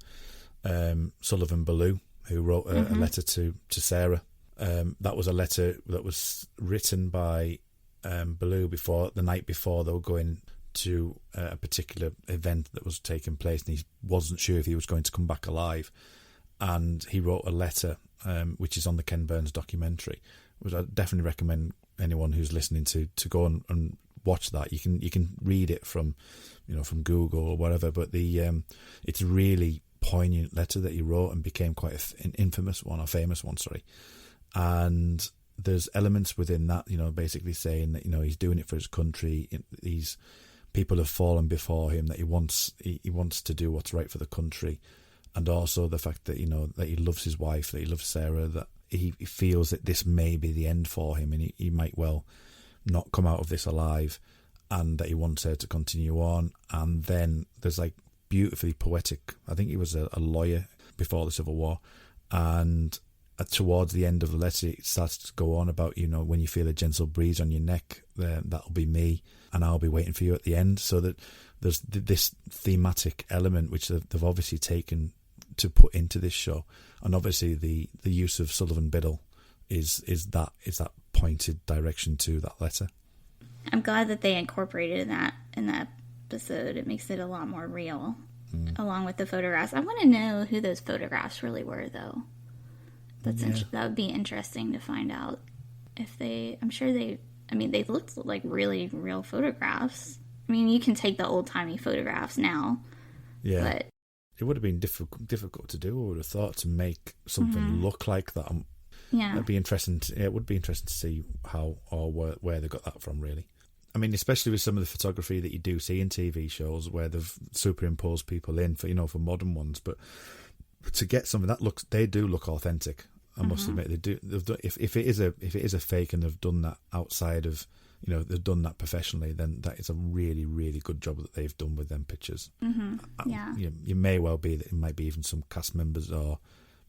Sullivan Ballou, who wrote a letter to Sarah. That was a letter that was written by Ballou the night before they were going to a particular event that was taking place, and he wasn't sure if he was going to come back alive. And he wrote a letter, which is on the Ken Burns documentary, which I definitely recommend anyone who's listening to go and watch that. You can read it from Google or whatever, but it's a really poignant letter that he wrote and became quite an infamous one, or famous one, sorry. And there's elements within that, basically saying that, he's doing it for his country. These people have fallen before him, that he wants to do what's right for the country. And also the fact that, that he loves his wife, that he loves Sarah, that he feels that this may be the end for him, and he might well not come out of this alive, and that he wants her to continue on. And then there's beautifully poetic, I think he was a lawyer before the Civil War, and towards the end of the letter it starts to go on about, when you feel a gentle breeze on your neck, that'll be me, and I'll be waiting for you at the end. So that there's this thematic element which they've obviously taken to put into this show, and obviously the use of Sullivan Biddle is that pointed direction to that letter. I'm glad that they incorporated that in that episode. It makes it a lot more real, along with the photographs. I want to know who those photographs really were, though. That would be interesting to find out. They looked like really real photographs. I mean, you can take the old-timey photographs now. Yeah. But it would have been difficult to do, I would have thought, to make something look like that. Yeah. It would be interesting to see how or where they got that from, really. I mean, especially with some of the photography that you do see in TV shows where they've superimposed people in for modern ones, but to get something that they do look authentic. I must admit, they do. They've done, if it is a fake and they've done that outside of, they've done that professionally, then that is a really, really good job that they've done with them pictures. Yeah. You may well be that it might be even some cast members or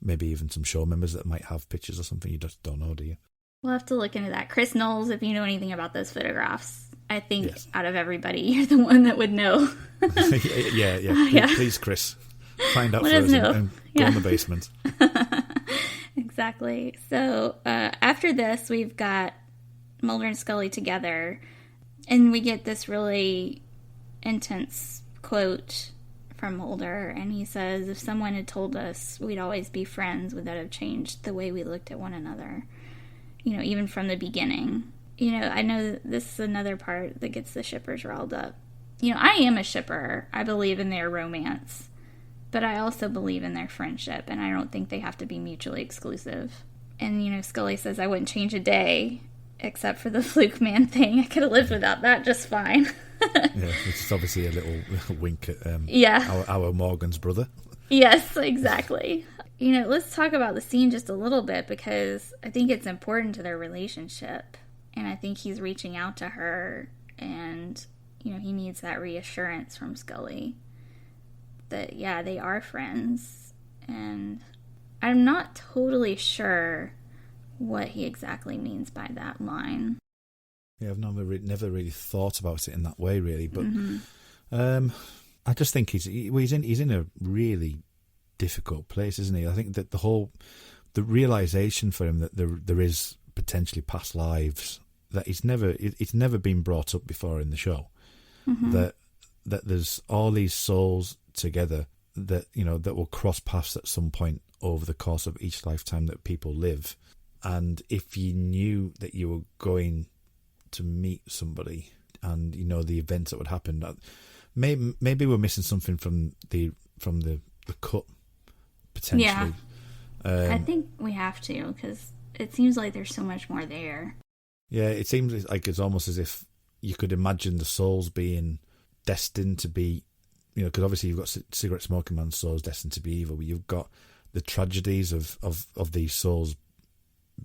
maybe even some show members that might have pictures or something. You just don't know, do you? We'll have to look into that. Chris Knowles, if you know anything about those photographs, I think out of everybody, you're the one that would know. Yeah. Please, Chris, find out for us and go in the basement. Exactly. So after this, we've got Mulder and Scully together, and we get this really intense quote from Mulder, and he says, if someone had told us we'd always be friends, would that have changed the way we looked at one another? Even from the beginning. I know this is another part that gets the shippers riled up. I am a shipper. I believe in their romance. But I also believe in their friendship, and I don't think they have to be mutually exclusive. And, Scully says, I wouldn't change a day, except for the Fluke Man thing. I could have lived without that just fine. Which is obviously a little wink at our Morgan's brother. Yes, exactly. Let's talk about the scene just a little bit, because I think it's important to their relationship. And I think he's reaching out to her, and, he needs that reassurance from Scully. That, they are friends, and I'm not totally sure what he exactly means by that line. Yeah, I've never really thought about it in that way, really, but I just think he's in a really difficult place, isn't he? I think that the realization for him that there is potentially past lives, that it's never been brought up before in the show, that there's all these souls together that that will cross paths at some point over the course of each lifetime that people live. And if you knew that you were going to meet somebody and the events that would happen, maybe we're missing something from the cut potentially. I think we have to, because it seems like there's so much more there. Yeah, it seems like it's almost as if you could imagine the souls being destined to be, because obviously you've got cigarette smoking man's souls destined to be evil, but you've got the tragedies of these souls,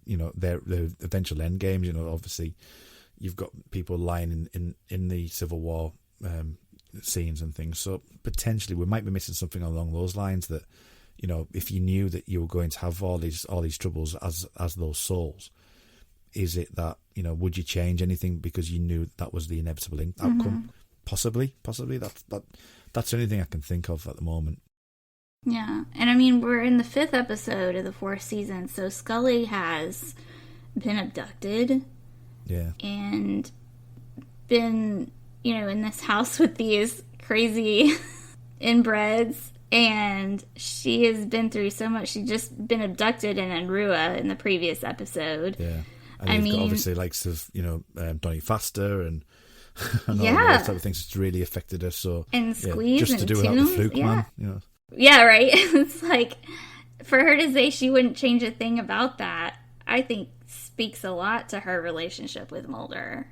their eventual end games. Obviously you've got people lying in the Civil War scenes and things. So potentially we might be missing something along those lines, that, you know, if you knew that you were going to have all these troubles as those souls, is it that, you know, would you change anything because you knew that was the inevitable outcome? Possibly. That's the only thing I can think of at the moment. Yeah, and I mean, we're in the 5th episode of the 4th season, so Scully has been abducted. Yeah. And been, you know, in this house with these crazy inbreds, and she has been through so much. She's just been abducted in Anrua in the previous episode. Yeah. And you've got obviously likes of, you know, Donny Faster and all those type of things. It's really affected her. So, and Squeeze just and to do without the fluke, man. You know. Yeah, right. It's like, for her to say she wouldn't change a thing about that, I think speaks a lot to her relationship with Mulder.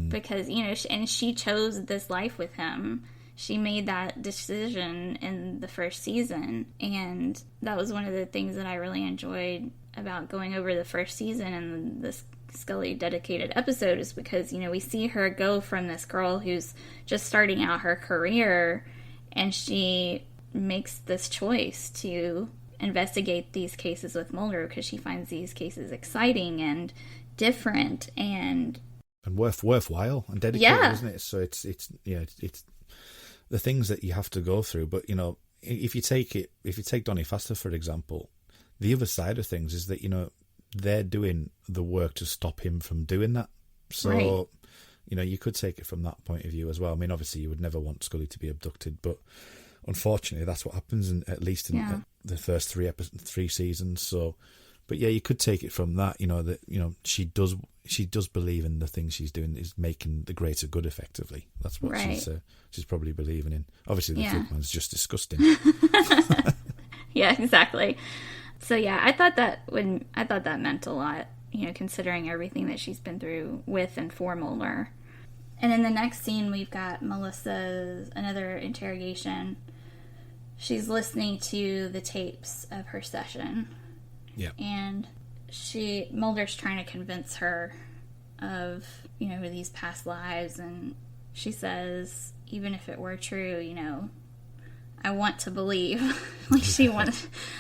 Because, you know, she chose this life with him. She made that decision in the 1st season. And that was one of the things that I really enjoyed about going over the 1st season and this Scully dedicated episode, is because, you know, we see her go from this girl who's just starting out her career, and she makes this choice to investigate these cases with Mulder because she finds these cases exciting and different and worthwhile and dedicated, isn't it? So it's the things that you have to go through. But, you know, if you take Donny Faster, for example, the other side of things is that, you know, they're doing the work to stop him from doing that. So, you know, you could take it from that point of view as well. I mean, obviously you would never want Scully to be abducted, but unfortunately that's what happens, at least in the first 3 seasons. So, but yeah, you could take it from that, you know, that, you know, she does believe in the things she's doing is making the greater good effectively. That's what she's probably believing in. Obviously the fluke one's just disgusting. Yeah, exactly. So yeah, I thought that meant a lot, you know, considering everything that she's been through with and for Mulder. And in the next scene, we've got Melissa's another interrogation. She's listening to the tapes of her session. Yeah. And Mulder's trying to convince her of, you know, these past lives, and she says, even if it were true, you know, I want to believe. Like, she wanted,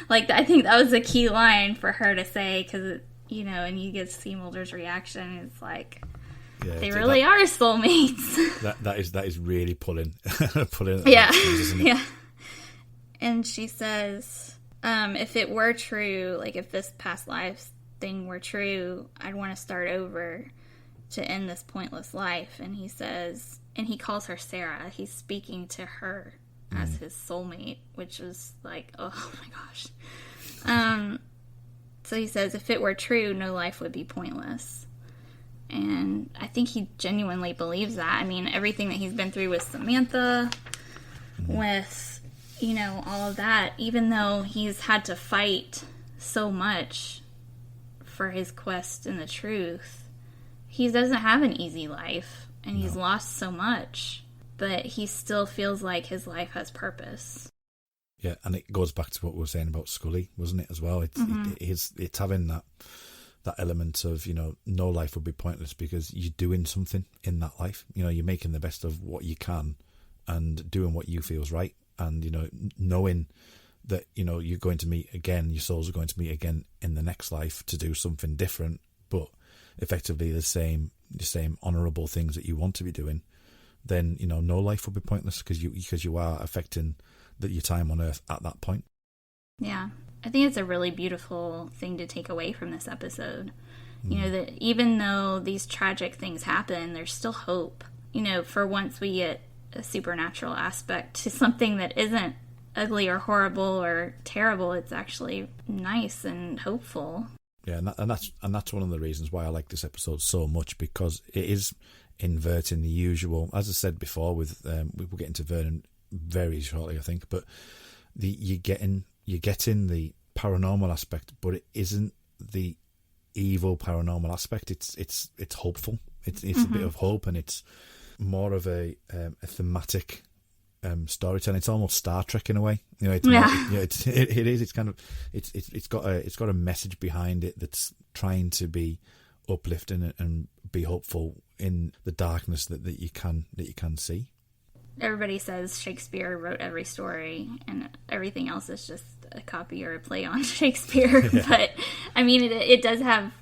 like, I think that was a key line for her to say, because, you know, and you get to see Mulder's reaction. It's like, they really are soulmates. That is really pulling. Yeah. Isn't it? Yeah. And she says, if it were true, like if this past life thing were true, I'd want to start over to end this pointless life. And he says, and he calls her Sarah. He's speaking to her as his soulmate, which is like, oh my gosh. So he says, if it were true, no life would be pointless. And I think he genuinely believes that. I mean, everything that he's been through with Samantha, with, you know, all of that, even though he's had to fight so much for his quest in the truth, he doesn't have an easy life, and he's lost so much, but he still feels like his life has purpose. Yeah, and it goes back to what we were saying about Scully, wasn't it, as well? It's having that element of, you know, no life would be pointless because you're doing something in that life. You know, you're making the best of what you can and doing what you feel is right. And, you know, knowing that, you know, you're going to meet again, your souls are going to meet again in the next life to do something different, but effectively the same honourable things that you want to be doing, then, you know, no life will be pointless because you are affecting your time on Earth at that point. Yeah. I think it's a really beautiful thing to take away from this episode. You know, that even though these tragic things happen, there's still hope. You know, for once we get a supernatural aspect to something that isn't ugly or horrible or terrible. It's actually nice and hopeful. Yeah, and that's one of the reasons why I like this episode so much, because it is inverting the usual. As I said before, with we'll get into Vernon very shortly, I think, but you're getting the paranormal aspect, but it isn't the evil paranormal aspect. It's hopeful. It's a bit of hope, and it's more of a thematic storytelling. It's almost Star Trek in a way. You know, it is. It's kind of it's got a message behind it that's trying to be uplifting and be hopeful in the darkness that you can see. Everybody says Shakespeare wrote every story, and everything else is just a copy or a play on Shakespeare. Yeah. But I mean, it does have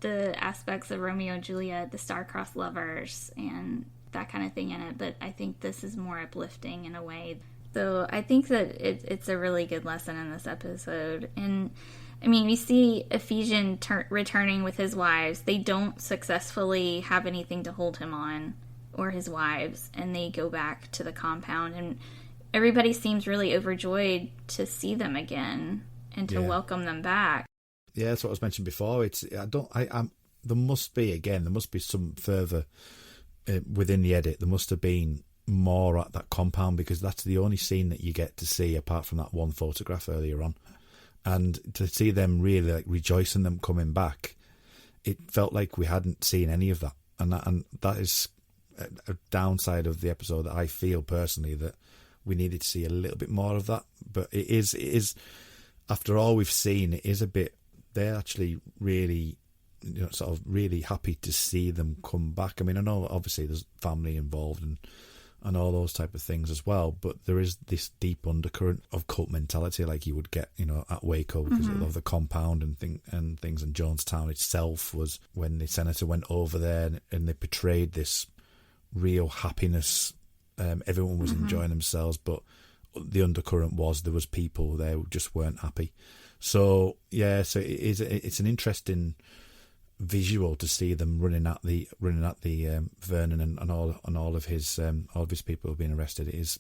the aspects of Romeo and Juliet, the star-crossed lovers, and that kind of thing in it. But I think this is more uplifting in a way. So I think that it's a really good lesson in this episode. And I mean, we see Ephesian returning with his wives. They don't successfully have anything to hold him on, or his wives, and they go back to the compound. And everybody seems really overjoyed to see them again and to welcome them back. Yeah, that's what I was mentioning before. There must be some further within the edit. There must have been more at that compound, because that's the only scene that you get to see apart from that one photograph earlier on. And to see them really like rejoicing them coming back, it felt like we hadn't seen any of that. And that is a downside of the episode that I feel personally that we needed to see a little bit more of that. But it is after all we've seen, it is a bit. They're actually really, sort of really happy to see them come back. I mean, I know obviously there's family involved and all those type of things as well, but there is this deep undercurrent of cult mentality like you would get, at Waco, because of the compound and things. And Jonestown itself was when the senator went over there and they portrayed this real happiness. Everyone was enjoying themselves, but the undercurrent was there was people there who just weren't happy. So it's an interesting visual to see them running at the Vernon and all of his people being arrested. It's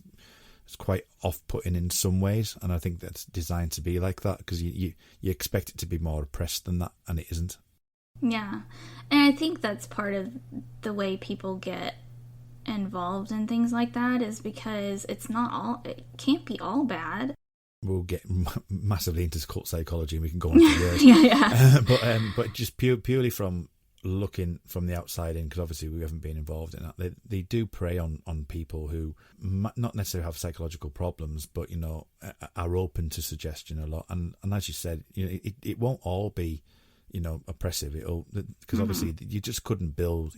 quite off-putting in some ways, and I think that's designed to be like that, because you expect it to be more oppressed than that, and it isn't. Yeah, and I think that's part of the way people get involved in things like that, is because it can't be all bad. We'll get massively into cult psychology, and we can go on for years. But just purely from looking from the outside in, because obviously we haven't been involved in that, they do prey on people who not necessarily have psychological problems, but are open to suggestion a lot. And as you said, it won't all be oppressive. Because obviously you just couldn't build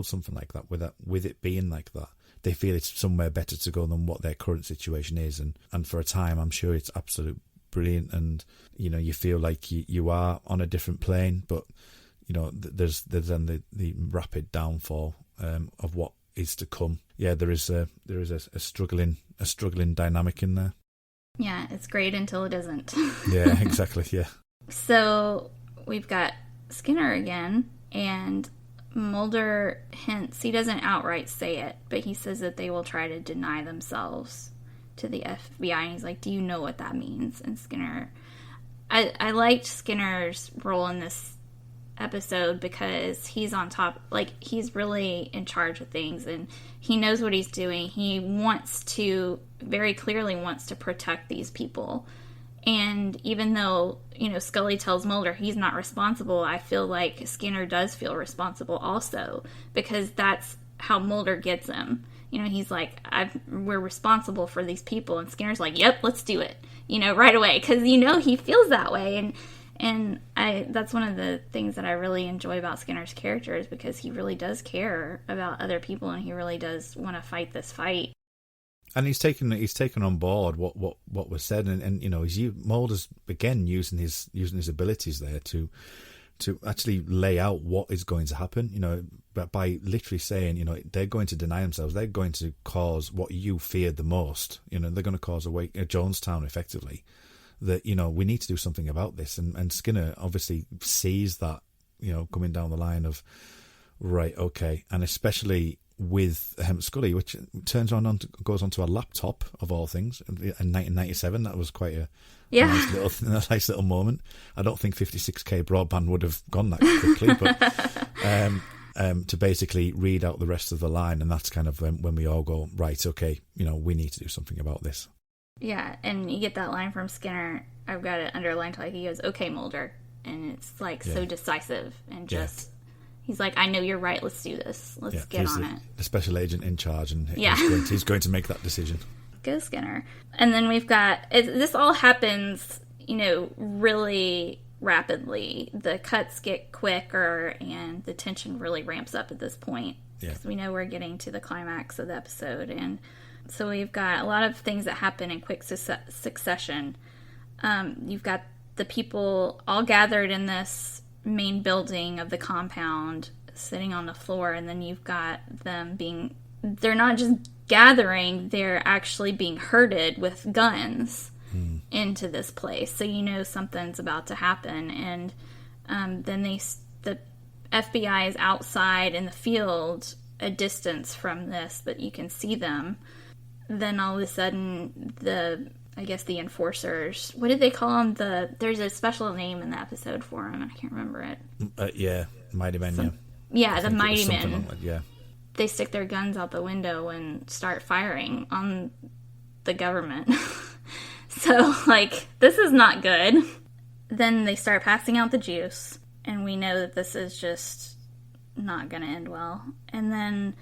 something like that with it being like that. They feel it's somewhere better to go than what their current situation is, and for a time I'm sure it's absolute brilliant, and you feel like you are on a different plane, but there's then the rapid downfall of what is to come. Yeah, there is a struggling dynamic in there. Yeah, it's great until it isn't. Yeah, exactly. Yeah. So we've got Skinner again, and Mulder hints, he doesn't outright say it, but he says that they will try to deny themselves to the FBI, and he's like, do you know what that means? And Skinner, I liked Skinner's role in this episode because he's on top, like, he's really in charge of things, and he knows what he's doing. He very clearly wants to protect these people. And even though, Scully tells Mulder he's not responsible, I feel like Skinner does feel responsible also, because that's how Mulder gets him. He's like, we're responsible for these people. And Skinner's like, yep, let's do it, right away. Because, he feels that way. And that's one of the things that I really enjoy about Skinner's character, is because he really does care about other people, and he really does want to fight this fight. And he's taken on board what was said, and Mulder's again using his abilities there to actually lay out what is going to happen. But by literally saying, they're going to deny themselves, they're going to cause what you feared the most. They're going to cause a Jonestown effectively. That we need to do something about this, and Skinner obviously sees that coming down the line of right, okay, and especially with Scully, which goes onto a laptop of all things in 1997. That was quite a nice little moment. I don't think 56k broadband would have gone that quickly, but to basically read out the rest of the line, and that's kind of when we all go, right, okay, we need to do something about this. Yeah, and you get that line from Skinner. I've got it underlined, like he goes, "Okay, Mulder," and it's like so decisive and just. He's like, I know you're right, let's do this. Let's get on it. The special agent in charge, and he's going to make that decision. Go Skinner. And then we've got, this all happens, really rapidly. The cuts get quicker, and the tension really ramps up at this point. Yeah. Because we know we're getting to the climax of the episode. And so we've got a lot of things that happen in quick succession. You've got the people all gathered in this main building of the compound, sitting on the floor, and then you've got them they're not just gathering, they're actually being herded with guns into this place. So you know something's about to happen. And then the FBI is outside in the field, a distance from this, but you can see them. Then all of a sudden, the enforcers, what did they call them? There's a special name in the episode for them, and I can't remember it. Yeah, Mighty Men, the Mighty Men. Yeah. They stick their guns out the window and start firing on the government. So, this is not good. Then they start passing out the juice, and we know that this is just not going to end well. And then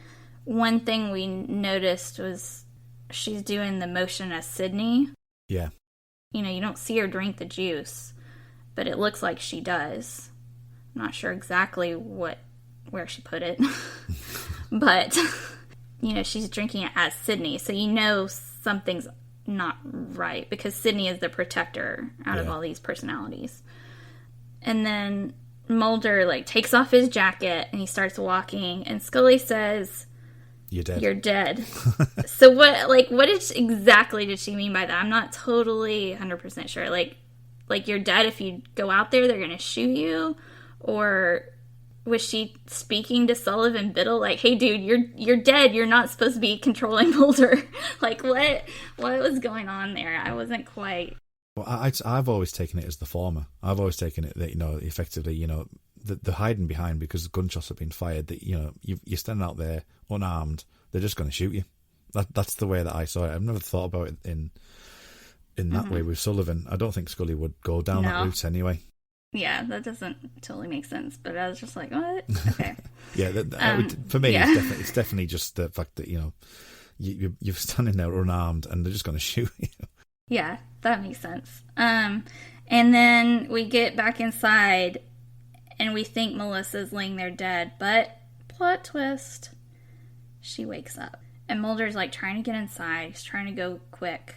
one thing we noticed was she's doing the motion as Sydney. Yeah. You don't see her drink the juice, but it looks like she does. I'm not sure exactly where she put it. But, she's drinking it as Sydney, so something's not right, because Sydney is the protector out of all these personalities. And then Mulder, takes off his jacket, and he starts walking, and Scully says, "You're dead." You're dead. So what exactly did she mean by that? I'm not totally 100% sure. You're dead if you go out there, they're going to shoot you? Or was she speaking to Sullivan Biddle? Hey, dude, you're dead. You're not supposed to be controlling Mulder. What was going on there? I wasn't quite... Well, I've always taken it as the former. I've always taken it that, effectively, the hiding behind, because gunshots have been fired, that, you're standing out there unarmed, they're just going to shoot you. That's the way that I saw it. I've never thought about it in that way with Sullivan. I don't think Scully would go down that route anyway. Yeah, that doesn't totally make sense, but I was just like, what? Okay. Yeah, for me, it's definitely just the fact that, you're standing there unarmed and they're just going to shoot you. Yeah, that makes sense. And then we get back inside, and we think Melissa's laying there dead, but plot twist, she wakes up. And Mulder's trying to get inside, he's trying to go quick.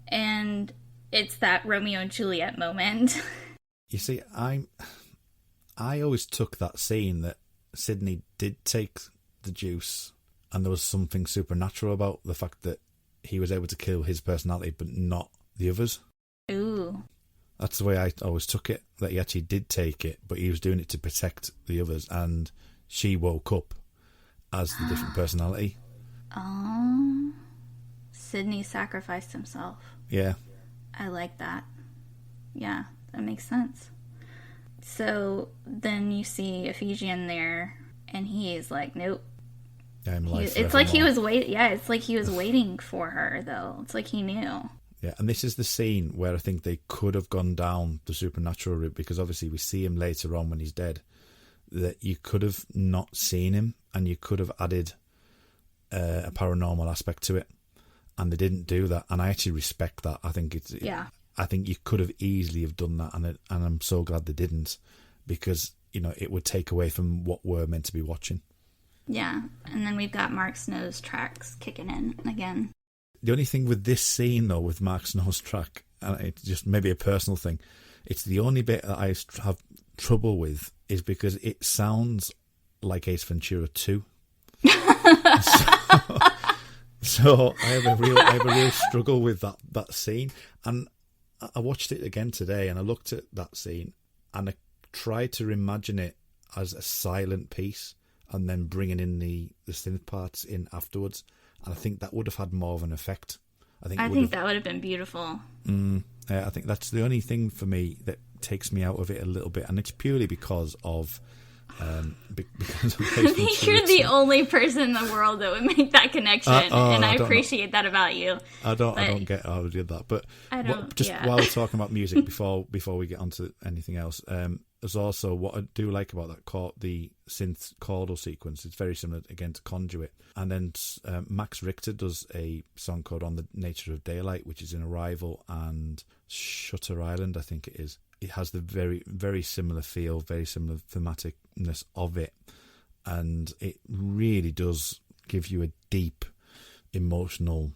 And it's that Romeo and Juliet moment. You see, I always took that scene that Sydney did take the juice, and there was something supernatural about the fact that he was able to kill his personality, but not the others. Ooh. That's the way I always took it, that he actually did take it, but he was doing it to protect the others, and she woke up as the different personality. Oh. Sydney sacrificed himself. Yeah. I like that. Yeah, that makes sense. So then you see Ephesian there, and he is like, nope. It's like he was waiting. Yeah, it's like he was waiting for her, though. It's like he knew. Yeah, and this is the scene where I think they could have gone down the supernatural route, because obviously we see him later on when he's dead, that you could have not seen him, and you could have added a paranormal aspect to it, and they didn't do that, and I actually respect that. I think I think you could have easily have done that, and I'm so glad they didn't, because it would take away from what we're meant to be watching. Yeah, and then we've got Mark Snow's tracks kicking in again. The only thing with this scene, though, with Mark Snow's track, and it's just maybe a personal thing, it's the only bit that I have trouble with, is because it sounds like Ace Ventura 2. So I have a real struggle with that scene. And I watched it again today, and I looked at that scene, and I tried to imagine it as a silent piece, and then bringing in the synth parts in afterwards. And I think that would have had more of an effect. I think that would have been beautiful. I think that's the only thing for me that takes me out of it a little bit, and it's purely because of because of I think you're the only person in the world that would make that connection, and I appreciate that about you. I don't get how I did that, but while we're talking about music, before we get onto anything else, there's also what I do like about that the synth chordal sequence. It's very similar again to Conduit, and then Max Richter does a song called "On the Nature of Daylight," which is in Arrival and Shutter Island, I think it is, it has the very, very similar feel, very similar thematicness of it. And it really does give you a deep emotional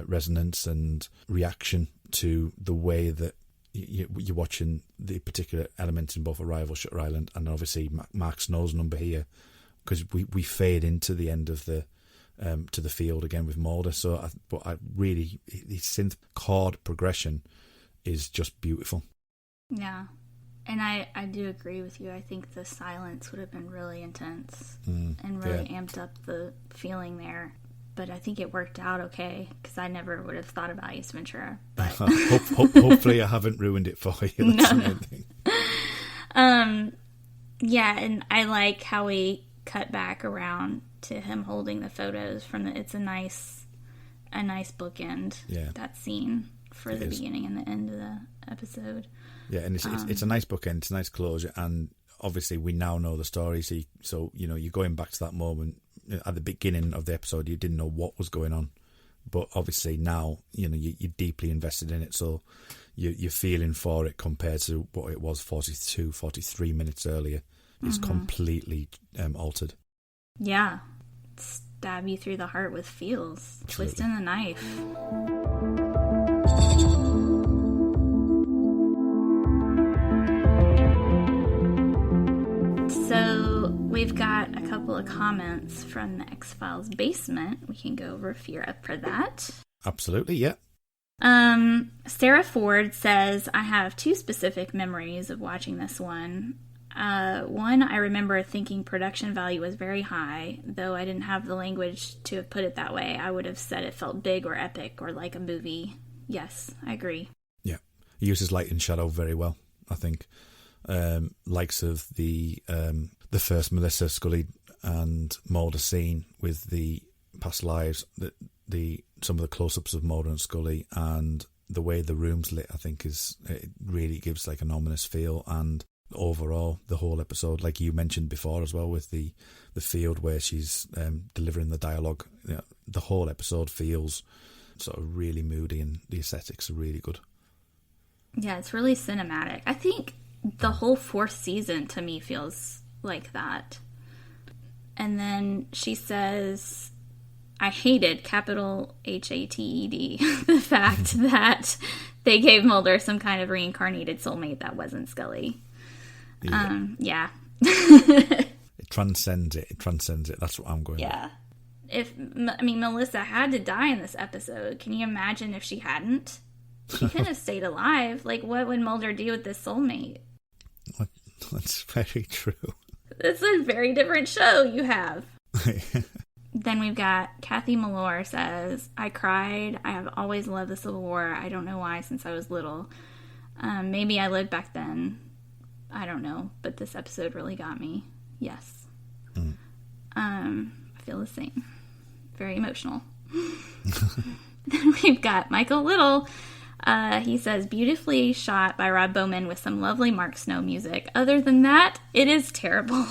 resonance and reaction to the way that you're watching the particular elements in both Arrival, Shutter Island, and obviously Mark Snow's number here, because we fade into the end of the to the field again with Mulder. So, I really, the synth chord progression is just beautiful. Yeah. And I do agree with you. I think the silence would have been really intense and really amped up the feeling there. But I think it worked out okay, because I never would have thought about Ace Ventura. But hopefully I haven't ruined it for you. That's the main thing. Yeah, and I like how we cut back around to him holding the photos from the. It's a nice bookend. Yeah. That scene for the beginning and the end of the episode. Yeah, and it's a nice bookend. It's a nice closure, and obviously we now know the story. So you know, you're going back to that moment at the beginning of the episode. You didn't know what was going on, but obviously now you know you're deeply invested in it. So you're feeling for it compared to what it was 42, 43 minutes earlier. It's completely altered. Yeah, stab you through the heart with feels. Absolutely. Twisting the knife. So we've got a couple of comments from the X-Files basement. We can go over if you're up for that. Absolutely, yeah. Sarah Ford says, I have two specific memories of watching this one. One, I remember thinking production value was very high, though I didn't have the language to have put it that way. I would have said it felt big or epic or like a movie. Yes, I agree. Yeah, he uses light and shadow very well, I think. Likes of the first Melissa Scully and Mulder scene with the past lives, some of the close-ups of Mulder and Scully, and the way the room's lit, I think it really gives like an ominous feel. And overall, the whole episode, like you mentioned before as well, with the field where she's delivering the dialogue, you know, the whole episode feels sort of really moody, and the aesthetics are really good. Yeah, it's really cinematic. I think the whole fourth season to me feels like that. And then she says, I hated, capital Hated, the fact that they gave Mulder some kind of reincarnated soulmate that wasn't Scully. Yeah. It transcends it. That's what I'm going with. Yeah. Melissa had to die in this episode. Can you imagine if she hadn't? She couldn't have stayed alive. Like, what would Mulder do with this soulmate? That's very true. It's a very different show you have. Then we've got Cathy Malore says, I cried. I have always loved the Civil War. I don't know why, since I was little. Maybe I lived back then. I don't know. But this episode really got me. Yes. I feel the same. Very emotional. Then we've got Michael Little. He says, beautifully shot by Rob Bowman with some lovely Mark Snow music. Other than that, it is terrible.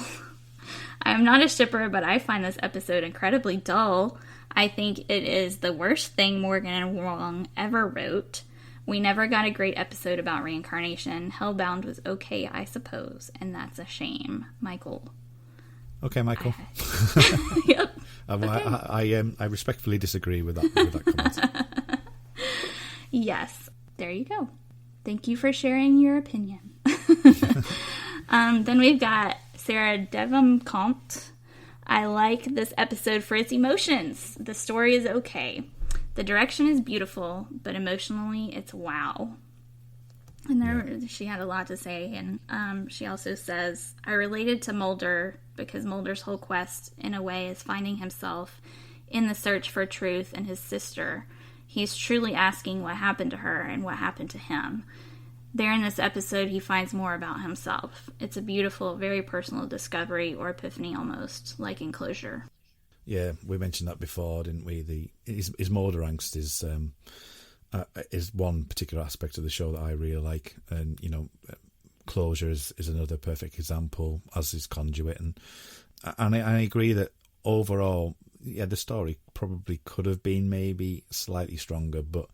I am not a shipper, but I find this episode incredibly dull. I think it is the worst thing Morgan and Wong ever wrote. We never got a great episode about reincarnation. Hellbound was okay, I suppose, and that's a shame. Michael. Okay, Michael. Yep. Okay. I respectfully disagree with that comment. Yes, there you go. Thank you for sharing your opinion. Then we've got Sarah Devicomte. I like this episode for its emotions. The story is okay. The direction is beautiful, but emotionally, it's wow. And she had a lot to say, and she also says, I related to Mulder because Mulder's whole quest, in a way, is finding himself in the search for truth and his sister. He's truly asking what happened to her and what happened to him. There in this episode, he finds more about himself. It's a beautiful, very personal discovery or epiphany almost, like in Closure. Yeah, we mentioned that before, didn't we? His Mulder angst is one particular aspect of the show that I really like. And, you know, Closure is another perfect example, as is Conduit. And I agree that overall, yeah, the story probably could have been maybe slightly stronger, but,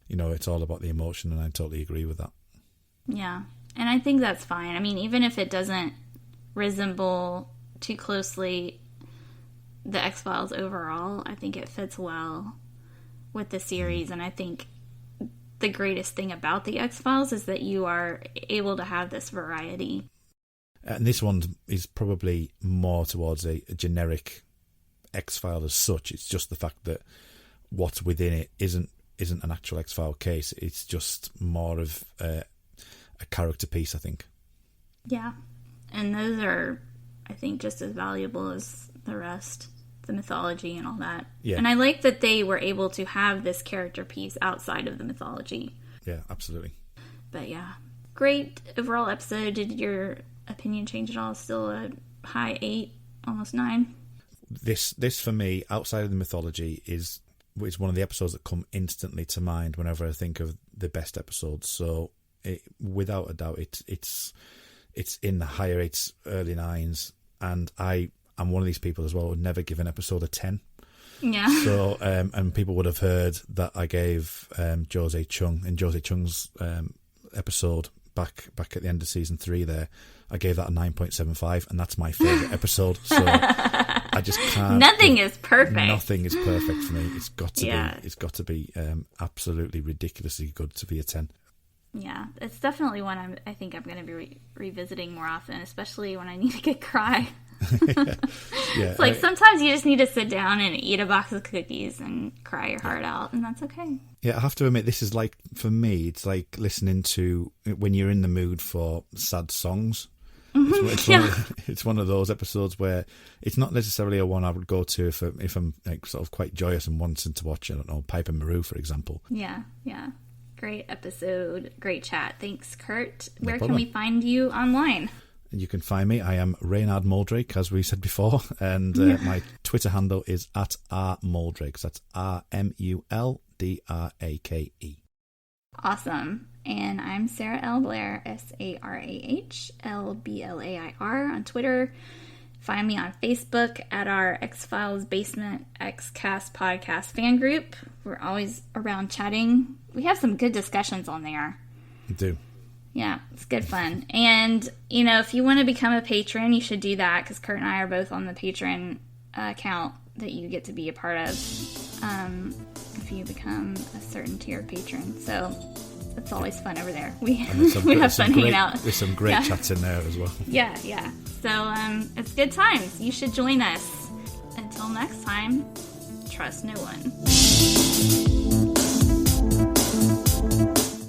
you know, it's all about the emotion, and I totally agree with that. Yeah. And I think that's fine. I mean, even if it doesn't resemble too closely the X-Files overall, I think it fits well with the series. And I think the greatest thing about the X-Files is that you are able to have this variety. And this one is probably more towards a generic X-File as such. It's just the fact that what's within it isn't an actual X-File case. It's just more of a character piece, I think. Yeah. And those are, I think, just as valuable as the rest, the mythology and all that. Yeah. And I like that they were able to have this character piece outside of the mythology. Yeah, absolutely. But yeah, great overall episode. Did your opinion change at all? Still a high 8, almost 9? This for me, outside of the mythology, is one of the episodes that come instantly to mind whenever I think of the best episodes. So without a doubt, it's in the higher 8s, early 9s, and I'm one of these people as well who would never give an episode a 10. Yeah. So and people would have heard that I gave Jose Chung's episode back at the end of season 3 there, I gave that a 9.75, and that's my favourite episode. So I just can't. Nothing is perfect. Nothing is perfect for me. It's got to be. It's got to be absolutely ridiculously good to be a 10. Yeah, it's definitely one I think I'm going to be revisiting more often, especially when I need a good cry. Yeah. It's like sometimes you just need to sit down and eat a box of cookies and cry your heart out, and that's okay. Yeah, I have to admit, this is like, for me, it's like listening to when you're in the mood for sad songs. It's one of those episodes where it's not necessarily a one I would go to if I'm like sort of quite joyous and wanting to watch, I don't know, Piper Maru, for example. Yeah. Great episode. Great chat. Thanks, Kurt. No Where problem. can we find you online? You can find me. I am Reynard Moldrake, as we said before, and my Twitter handle is @rmoldrake. So that's RMULDRAKE. Awesome. And I'm Sarah L. Blair, SarahLBlair on Twitter. Find me on Facebook at our X-Files Basement X-Cast podcast fan group. We're always around chatting. We have some good discussions on there. You do. Yeah, it's good fun. And, if you want to become a patron, you should do that, because Kurt and I are both on the Patron account that you get to be a part of if you become a certain tier patron. So it's always fun over there. We have fun hanging out. There's some great chats in there as well. Yeah. So it's good times. You should join us. Until next time, trust no one.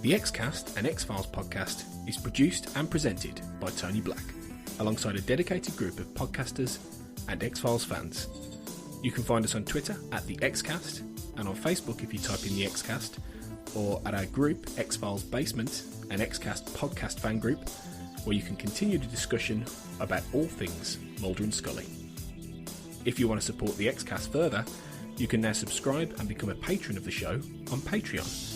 The X-Cast, an X-Files podcast, is produced and presented by Tony Black, alongside a dedicated group of podcasters and X-Files fans. You can find us on Twitter at The X-Cast, and on Facebook if you type in The X-Cast, or at our group, X-Files Basement, an X-Cast podcast fan group, where you can continue the discussion about all things Mulder and Scully. If you want to support The X-Cast further, you can now subscribe and become a patron of the show on Patreon.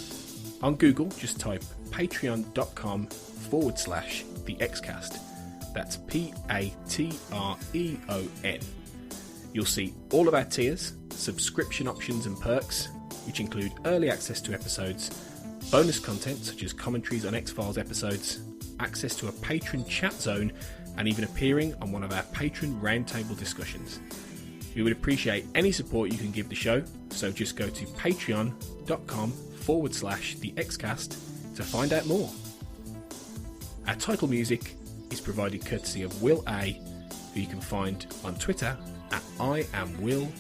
On Google, just type patreon.com/The Xcast. That's PATREON. You'll see all of our tiers, subscription options and perks, which include early access to episodes, bonus content such as commentaries on X-Files episodes, access to a patron chat zone, and even appearing on one of our patron roundtable discussions. We would appreciate any support you can give the show, so just go to patreon.com/The Xcast to find out more. Our title music is provided courtesy of Will A, who you can find on Twitter at IamWillAYE.